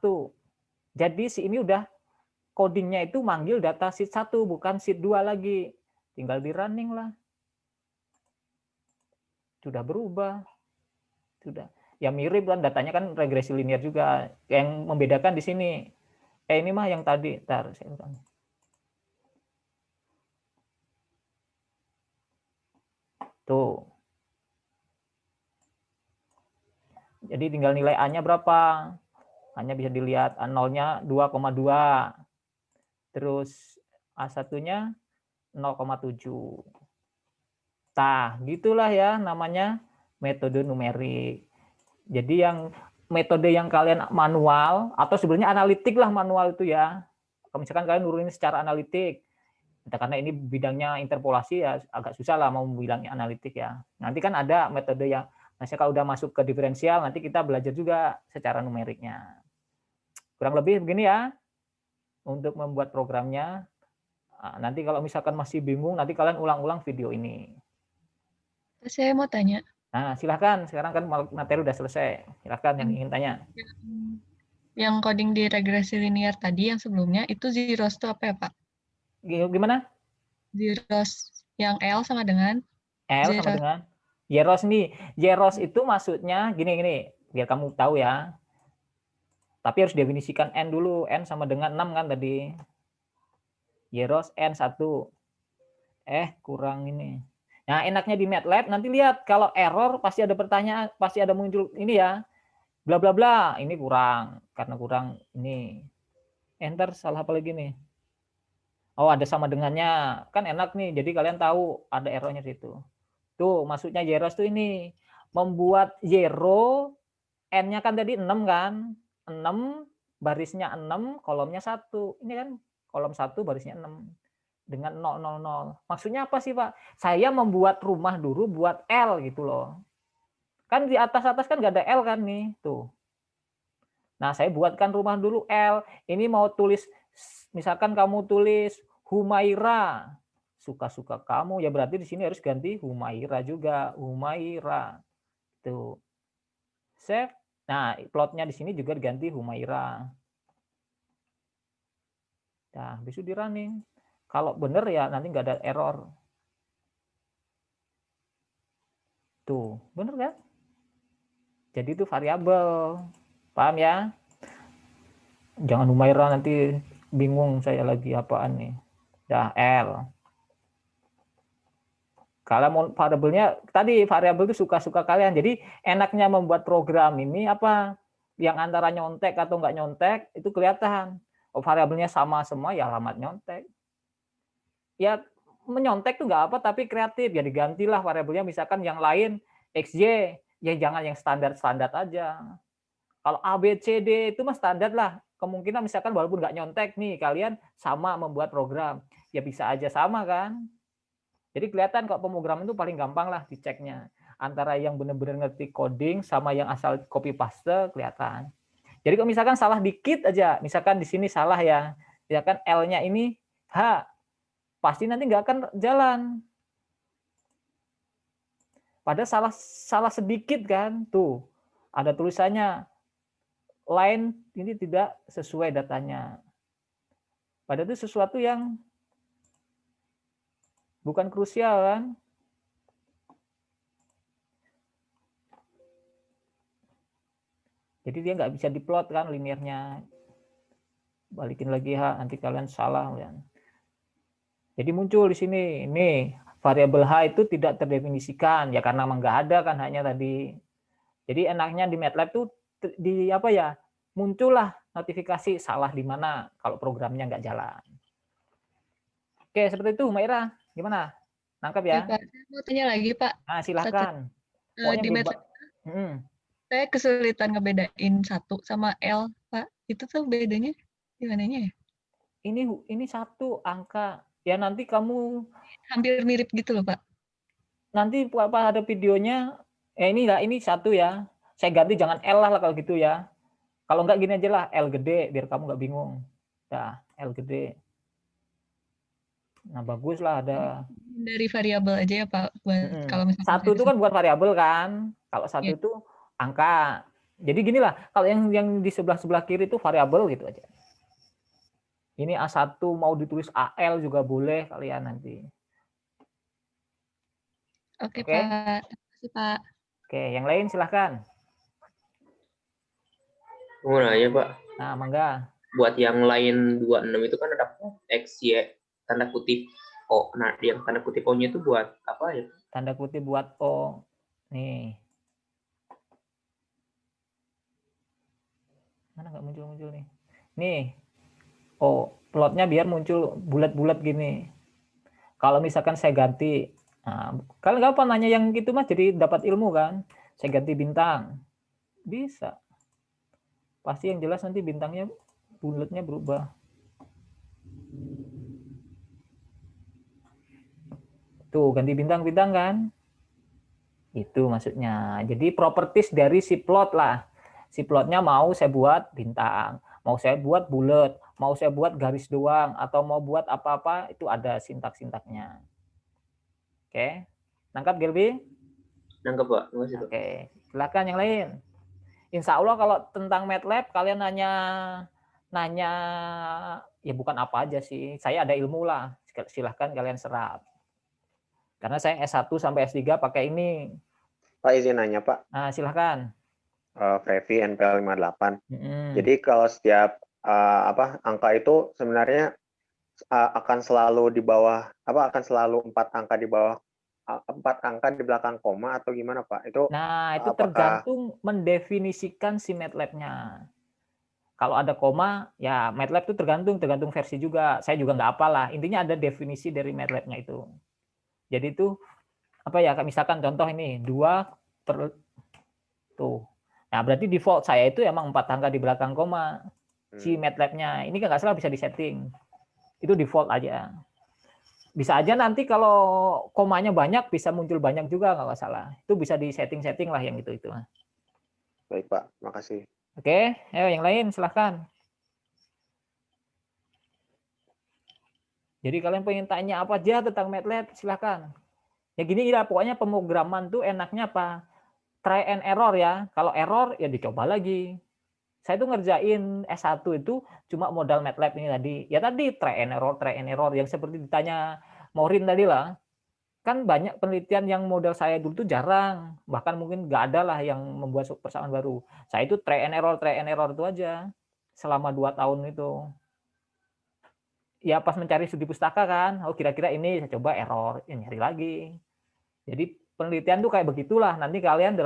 [SPEAKER 1] Jadi si ini udah codingnya itu manggil data sheet 1, bukan sheet 2 lagi. Tinggal di running lah. Sudah berubah. Sudah. Ya mirip kan, datanya kan regresi linear juga. Yang membedakan di sini. Ini mah yang tadi. Ntar saya ulang. Tuh. Jadi tinggal nilai A-nya berapa? A-nya bisa dilihat. A0-nya 2,2. Terus A1-nya 0,7. Nah, gitulah ya namanya metode numerik. Jadi yang metode yang kalian manual atau sebenarnya analitik lah manual itu ya. Kalau misalkan kalian nurunin secara analitik, karena ini bidangnya interpolasi ya agak susah lah mau bilangnya analitik ya. Nanti kan ada metode yang, misalnya kalau udah masuk ke diferensial nanti kita belajar juga secara numeriknya. Kurang lebih begini ya untuk membuat programnya. Nah, nanti kalau misalkan masih bingung nanti kalian ulang-ulang video ini.
[SPEAKER 12] Saya mau tanya.
[SPEAKER 1] Nah, silakan. Sekarang kan materi udah selesai. Silakan yang ingin tanya.
[SPEAKER 12] Yang coding di regresi linear tadi yang sebelumnya itu zeros itu apa ya, Pak?
[SPEAKER 1] Gimana?
[SPEAKER 12] Zeros yang L sama dengan
[SPEAKER 1] L sama
[SPEAKER 12] zeros.
[SPEAKER 1] dengan zeros nih. Zeros itu maksudnya gini, biar kamu tahu ya. Tapi harus definisikan N dulu. N sama dengan 6 kan tadi. Zeros N1. Kurang ini. Nah, enaknya di MATLAB nanti lihat kalau error pasti ada pertanyaan, pasti ada muncul ini ya. Bla bla bla, ini kurang karena kurang ini. Enter salah apa lagi nih? Oh, ada sama dengannya. Kan enak nih. Jadi kalian tahu ada errornya di situ. Tuh, maksudnya zeros tuh ini membuat zero N-nya kan tadi 6 kan? 6 barisnya 6, kolomnya 1. Ini kan kolom 1 barisnya 6 dengan 000. Maksudnya apa sih, Pak? Saya membuat rumah dulu buat L gitu loh. Kan di atas-atas kan nggak ada L kan nih, tuh. Nah, saya buatkan rumah dulu L. Ini mau tulis, misalkan kamu tulis Humaira. Suka-suka kamu, ya berarti di sini harus ganti Humaira juga. Humaira. Tuh. Save. Nah, plotnya di sini juga diganti Humaira. Nah, bisa di running. Kalau benar ya nanti nggak ada error. Tuh, benar kan? Jadi itu variabel. Paham ya? Jangan Humaira nanti bingung saya lagi apaan nih. Dah L. Kalau mau variabelnya tadi variabel itu suka-suka kalian. Jadi enaknya membuat program ini apa? Yang antara nyontek atau nggak nyontek itu kelihatan. Oh, variabelnya sama semua ya alamat nyontek. Ya menyontek tuh nggak apa tapi kreatif ya digantilah variabelnya misalkan yang lain XY ya jangan yang standar aja. Kalau A B C D itu mah standar lah. Kemungkinan misalkan walaupun nggak nyontek nih kalian sama membuat program ya bisa aja sama kan. Jadi kelihatan kok pemrograman itu paling gampang lah diceknya antara yang benar-benar ngerti coding sama yang asal copy paste kelihatan. Jadi kalau misalkan salah dikit aja, misalkan di sini salah ya, misalkan L-nya ini H, pasti nanti nggak akan jalan. Padahal salah sedikit kan, tuh ada tulisannya line ini tidak sesuai datanya. Padahal itu sesuatu yang bukan krusial kan. Jadi dia nggak bisa diplot kan linearnya. Balikin lagi H, nanti kalian salah kan. Jadi muncul di sini, ini variabel H itu tidak terdefinisikan ya karena memang nggak ada kan hanya tadi. Jadi enaknya di MATLAB tuh di apa ya muncullah notifikasi salah di mana kalau programnya nggak jalan. Oke seperti itu, Maira, gimana? Nangkep ya?
[SPEAKER 12] Pak, saya mau tanya lagi Pak.
[SPEAKER 1] Nah silakan.
[SPEAKER 12] Di MATLAB saya kesulitan ngebedain 1 sama L Pak. Itu tuh bedanya gimana ya?
[SPEAKER 1] Ini 1 angka. Ya nanti kamu
[SPEAKER 12] hampir mirip gitu loh Pak.
[SPEAKER 1] Nanti apa ada videonya, ini 1 ya. Saya ganti jangan L lah kalau gitu ya. Kalau enggak gini aja lah, L gede biar kamu nggak bingung. Nah, L gede. Nah, bagus lah ada.
[SPEAKER 12] Dari variabel aja ya Pak. Buat kalau misalnya
[SPEAKER 1] 1 itu kan bukan variabel kan. Kalau 1 itu angka. Jadi gini lah, kalau yang di sebelah kiri itu variabel gitu aja. Ini A1 mau ditulis AL juga boleh kalian nanti.
[SPEAKER 12] Oke. Pak. Terima kasih Pak.
[SPEAKER 1] Oke, yang lain silahkan.
[SPEAKER 8] Mau nanya Pak.
[SPEAKER 1] Nah, mangga.
[SPEAKER 8] Buat yang lain 26 itu kan ada X, Y, tanda kutip O. Nah, yang tanda kutip O-nya itu buat apa ya?
[SPEAKER 1] Tanda kutip buat O. Nih. Mana nggak muncul nih? Nih. O, plotnya biar muncul bulat-bulat gini. Kalau misalkan saya ganti, nah, kalian nggak apa nanya yang gitu mah jadi dapat ilmu kan? Saya ganti bintang. Bisa. Pasti yang jelas nanti bintangnya bulatnya berubah. Tuh, ganti bintang-bintang kan? Itu maksudnya. Jadi properties dari si plot lah. Si plotnya mau saya buat bintang, mau saya buat bulat, mau saya buat garis doang, atau mau buat apa-apa, itu ada sintak-sintaknya. Oke. Nangkap, Gilby?
[SPEAKER 8] Nangkap, Pak. Terima kasih, Pak.
[SPEAKER 1] Oke. Silakan yang lain. Insya Allah kalau tentang MATLAB kalian nanya ya bukan apa aja sih. Saya ada ilmu lah. Silahkan kalian serap. Karena saya S1 sampai S3 pakai ini.
[SPEAKER 11] Pak izin nanya Pak.
[SPEAKER 1] Nah, silahkan.
[SPEAKER 11] Frevi NPL 58. Jadi kalau setiap angka itu sebenarnya akan selalu di bawah akan selalu 4 angka di bawah 4 angka di belakang koma atau gimana Pak? Itu
[SPEAKER 1] itu tergantung mendefinisikan si MATLAB-nya. Kalau ada koma, ya MATLAB itu tergantung versi juga. Saya juga nggak apalah. Intinya ada definisi dari MATLAB-nya itu. Jadi itu misalkan contoh ini 2 per tuh. Nah, berarti default saya itu emang 4 angka di belakang koma. Si MATLAB-nya. Ini nggak salah bisa disetting. Itu default aja. Bisa aja nanti kalau komanya banyak bisa muncul banyak juga nggak salah. Itu bisa di setting lah yang itu.
[SPEAKER 11] Baik Pak, makasih.
[SPEAKER 1] Oke, ayo yang lain silahkan. Jadi kalian pengen tanya apa aja tentang MATLAB silahkan. Ya gini ya, pokoknya pemrograman tuh enaknya apa? Try and error ya. Kalau error ya dicoba lagi. Saya tuh ngerjain S1 itu cuma modal MATLAB ini tadi. Ya tadi try and error yang seperti ditanya Maureen tadi lah. Kan banyak penelitian yang modal saya dulu tuh jarang. Bahkan mungkin nggak ada lah yang membuat persamaan baru. Saya itu try and error itu aja. Selama 2 tahun itu. Ya pas mencari studi pustaka kan. Oh kira-kira ini saya coba error. Ya nyari lagi. Jadi penelitian tuh kayak begitulah. Nanti kalian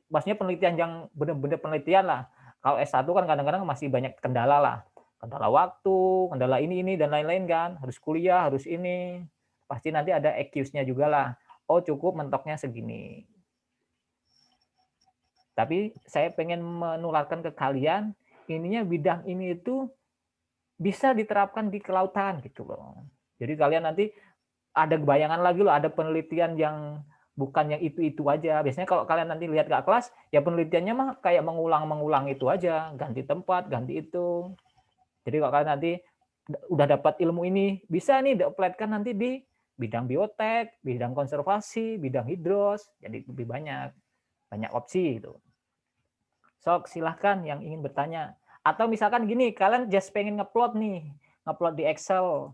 [SPEAKER 1] maksudnya penelitian yang benar-benar penelitian lah. Kalau S1 kan kadang-kadang masih banyak kendala lah. Kendala waktu, kendala ini dan lain-lain kan. Harus kuliah, harus ini. Pasti nanti ada excuse-nya juga lah. Oh cukup mentoknya segini. Tapi saya pengen menularkan ke kalian, ininya bidang ini itu bisa diterapkan di kelautan gitu loh. Jadi kalian nanti ada bayangan lagi loh, ada penelitian yang bukan yang itu aja. Biasanya kalau kalian nanti lihat ke kelas, ya penelitiannya mah kayak mengulang itu aja, ganti tempat, ganti itu. Jadi kalau kalian nanti udah dapat ilmu ini, bisa nih di-apply-kan nanti di bidang biotek, bidang konservasi, bidang hidros, jadi lebih banyak opsi itu. Sok silahkan yang ingin bertanya. Atau misalkan gini, kalian just pengen ngeplot di Excel.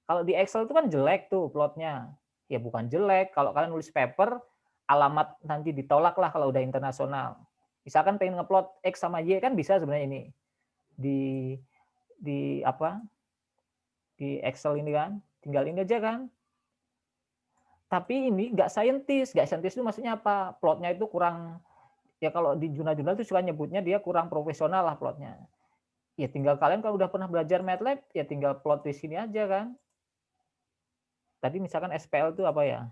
[SPEAKER 1] Kalau di Excel itu kan jelek tuh plotnya. Ya bukan jelek, kalau kalian nulis paper, alamat nanti ditolak lah kalau udah internasional. Misalkan pengen ngeplot X sama Y kan bisa sebenarnya ini. Di Excel ini kan, tinggal ini aja kan. Tapi ini nggak scientist itu maksudnya apa? Plotnya itu kurang, ya kalau di jurnal-jurnal itu suka nyebutnya dia kurang profesional lah plotnya. Ya tinggal kalian kalau udah pernah belajar MATLAB, ya tinggal plot di sini aja kan. Tadi misalkan SPL itu apa ya?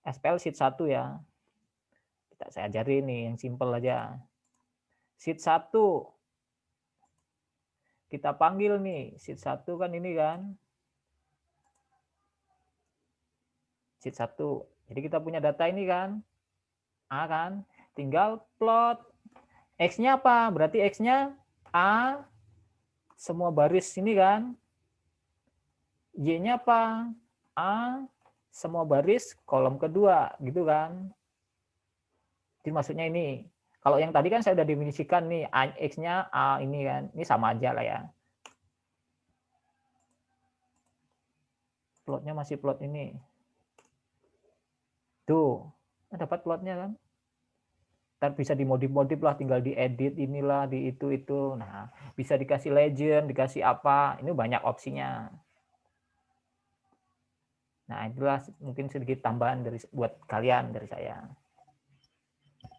[SPEAKER 1] SPL sheet 1 ya. Saya ajarin nih yang simple aja. Sheet 1. Kita panggil nih, sheet 1 kan ini kan. Sheet 1. Jadi kita punya data ini kan. A kan. Tinggal plot. X-nya apa? Berarti X-nya A. Semua baris ini kan. Y-nya apa? A, semua baris kolom kedua, gitu kan. Jadi maksudnya ini, kalau yang tadi kan saya udah definisikan nih, X-nya A ini kan, ini sama aja lah ya. Plotnya masih plot ini. Tuh, dapat plotnya kan. Ntar bisa dimodif-modif lah, tinggal diedit inilah, di itu. Nah, bisa dikasih legend, dikasih apa, ini banyak opsinya. Nah, itulah mungkin sedikit tambahan buat kalian dari saya.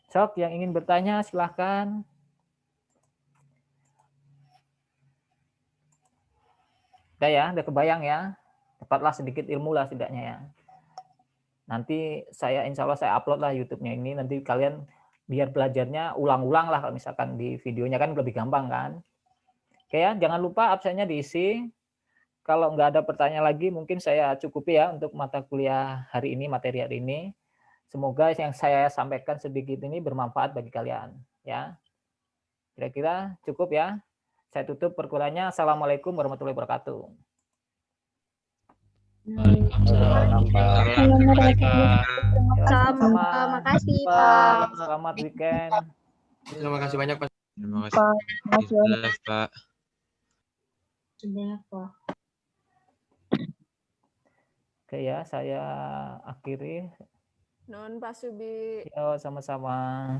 [SPEAKER 1] Sok, yang ingin bertanya silahkan. Udah ya, udah kebayang ya. Dapatlah sedikit ilmu lah setidaknya ya. Nanti insya Allah saya upload lah YouTube-nya ini. Nanti kalian biar belajarnya ulang-ulang lah. Kalau misalkan di videonya kan lebih gampang kan. Oke ya, jangan lupa absennya diisi. Kalau nggak ada pertanyaan lagi, mungkin saya cukupi ya untuk mata kuliah hari ini, materi hari ini. Semoga yang saya sampaikan sedikit ini bermanfaat bagi kalian. Ya, kira-kira cukup ya. Saya tutup perkuliahannya. Assalamualaikum warahmatullahi wabarakatuh.
[SPEAKER 10] Makasih Pak.
[SPEAKER 1] Selamat weekend.
[SPEAKER 9] Terima kasih banyak, Pak.
[SPEAKER 13] Terima kasih. Jelas, Pak.
[SPEAKER 3] Sebanyak, Pak.
[SPEAKER 1] Oke ya, saya akhiri.
[SPEAKER 10] Non Pak Subi.
[SPEAKER 1] Yo, sama-sama.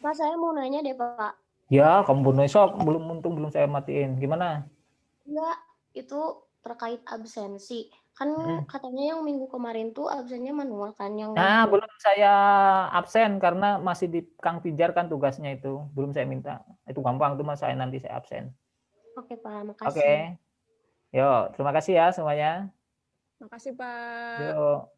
[SPEAKER 10] Pak, saya mau nanya deh, Pak.
[SPEAKER 1] Ya, kamu besok belum saya matiin. Gimana?
[SPEAKER 10] Enggak, itu terkait absensi. Kan katanya yang minggu kemarin tuh absennya manual kan yang
[SPEAKER 1] Nah, belum saya absen karena masih di Kang Pijar kan tugasnya itu. Belum saya minta. Itu gampang tuh Mas, nanti saya absen.
[SPEAKER 10] Oke, Pak, makasih.
[SPEAKER 1] Oke. Yo, terima kasih ya semuanya.
[SPEAKER 10] Makasih, Pak.
[SPEAKER 1] Yo.